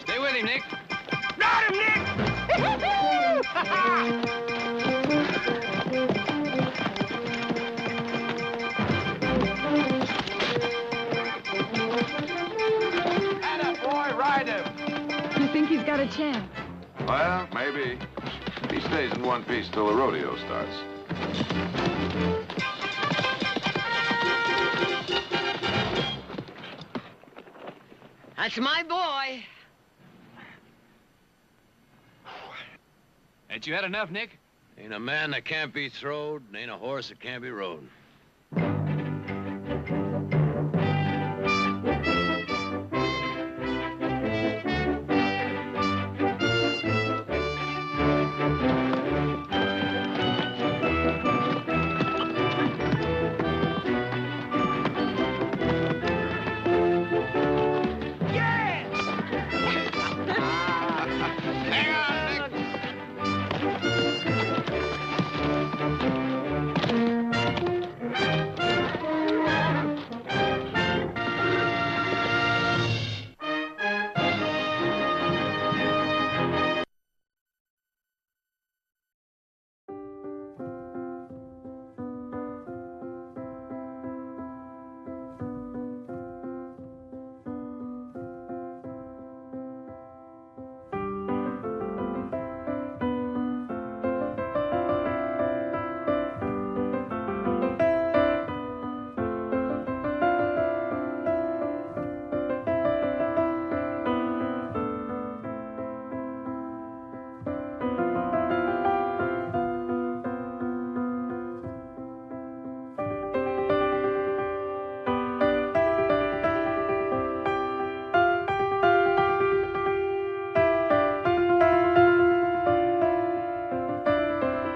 Stay with him, Nick. Got him, Nick! Atta boy, ride him. You think he's got a chance? Well, maybe. He stays in one piece till the rodeo starts. That's my boy. Ain't you had enough, Nick? Ain't a man that can't be throwed, and ain't a horse that can't be rode.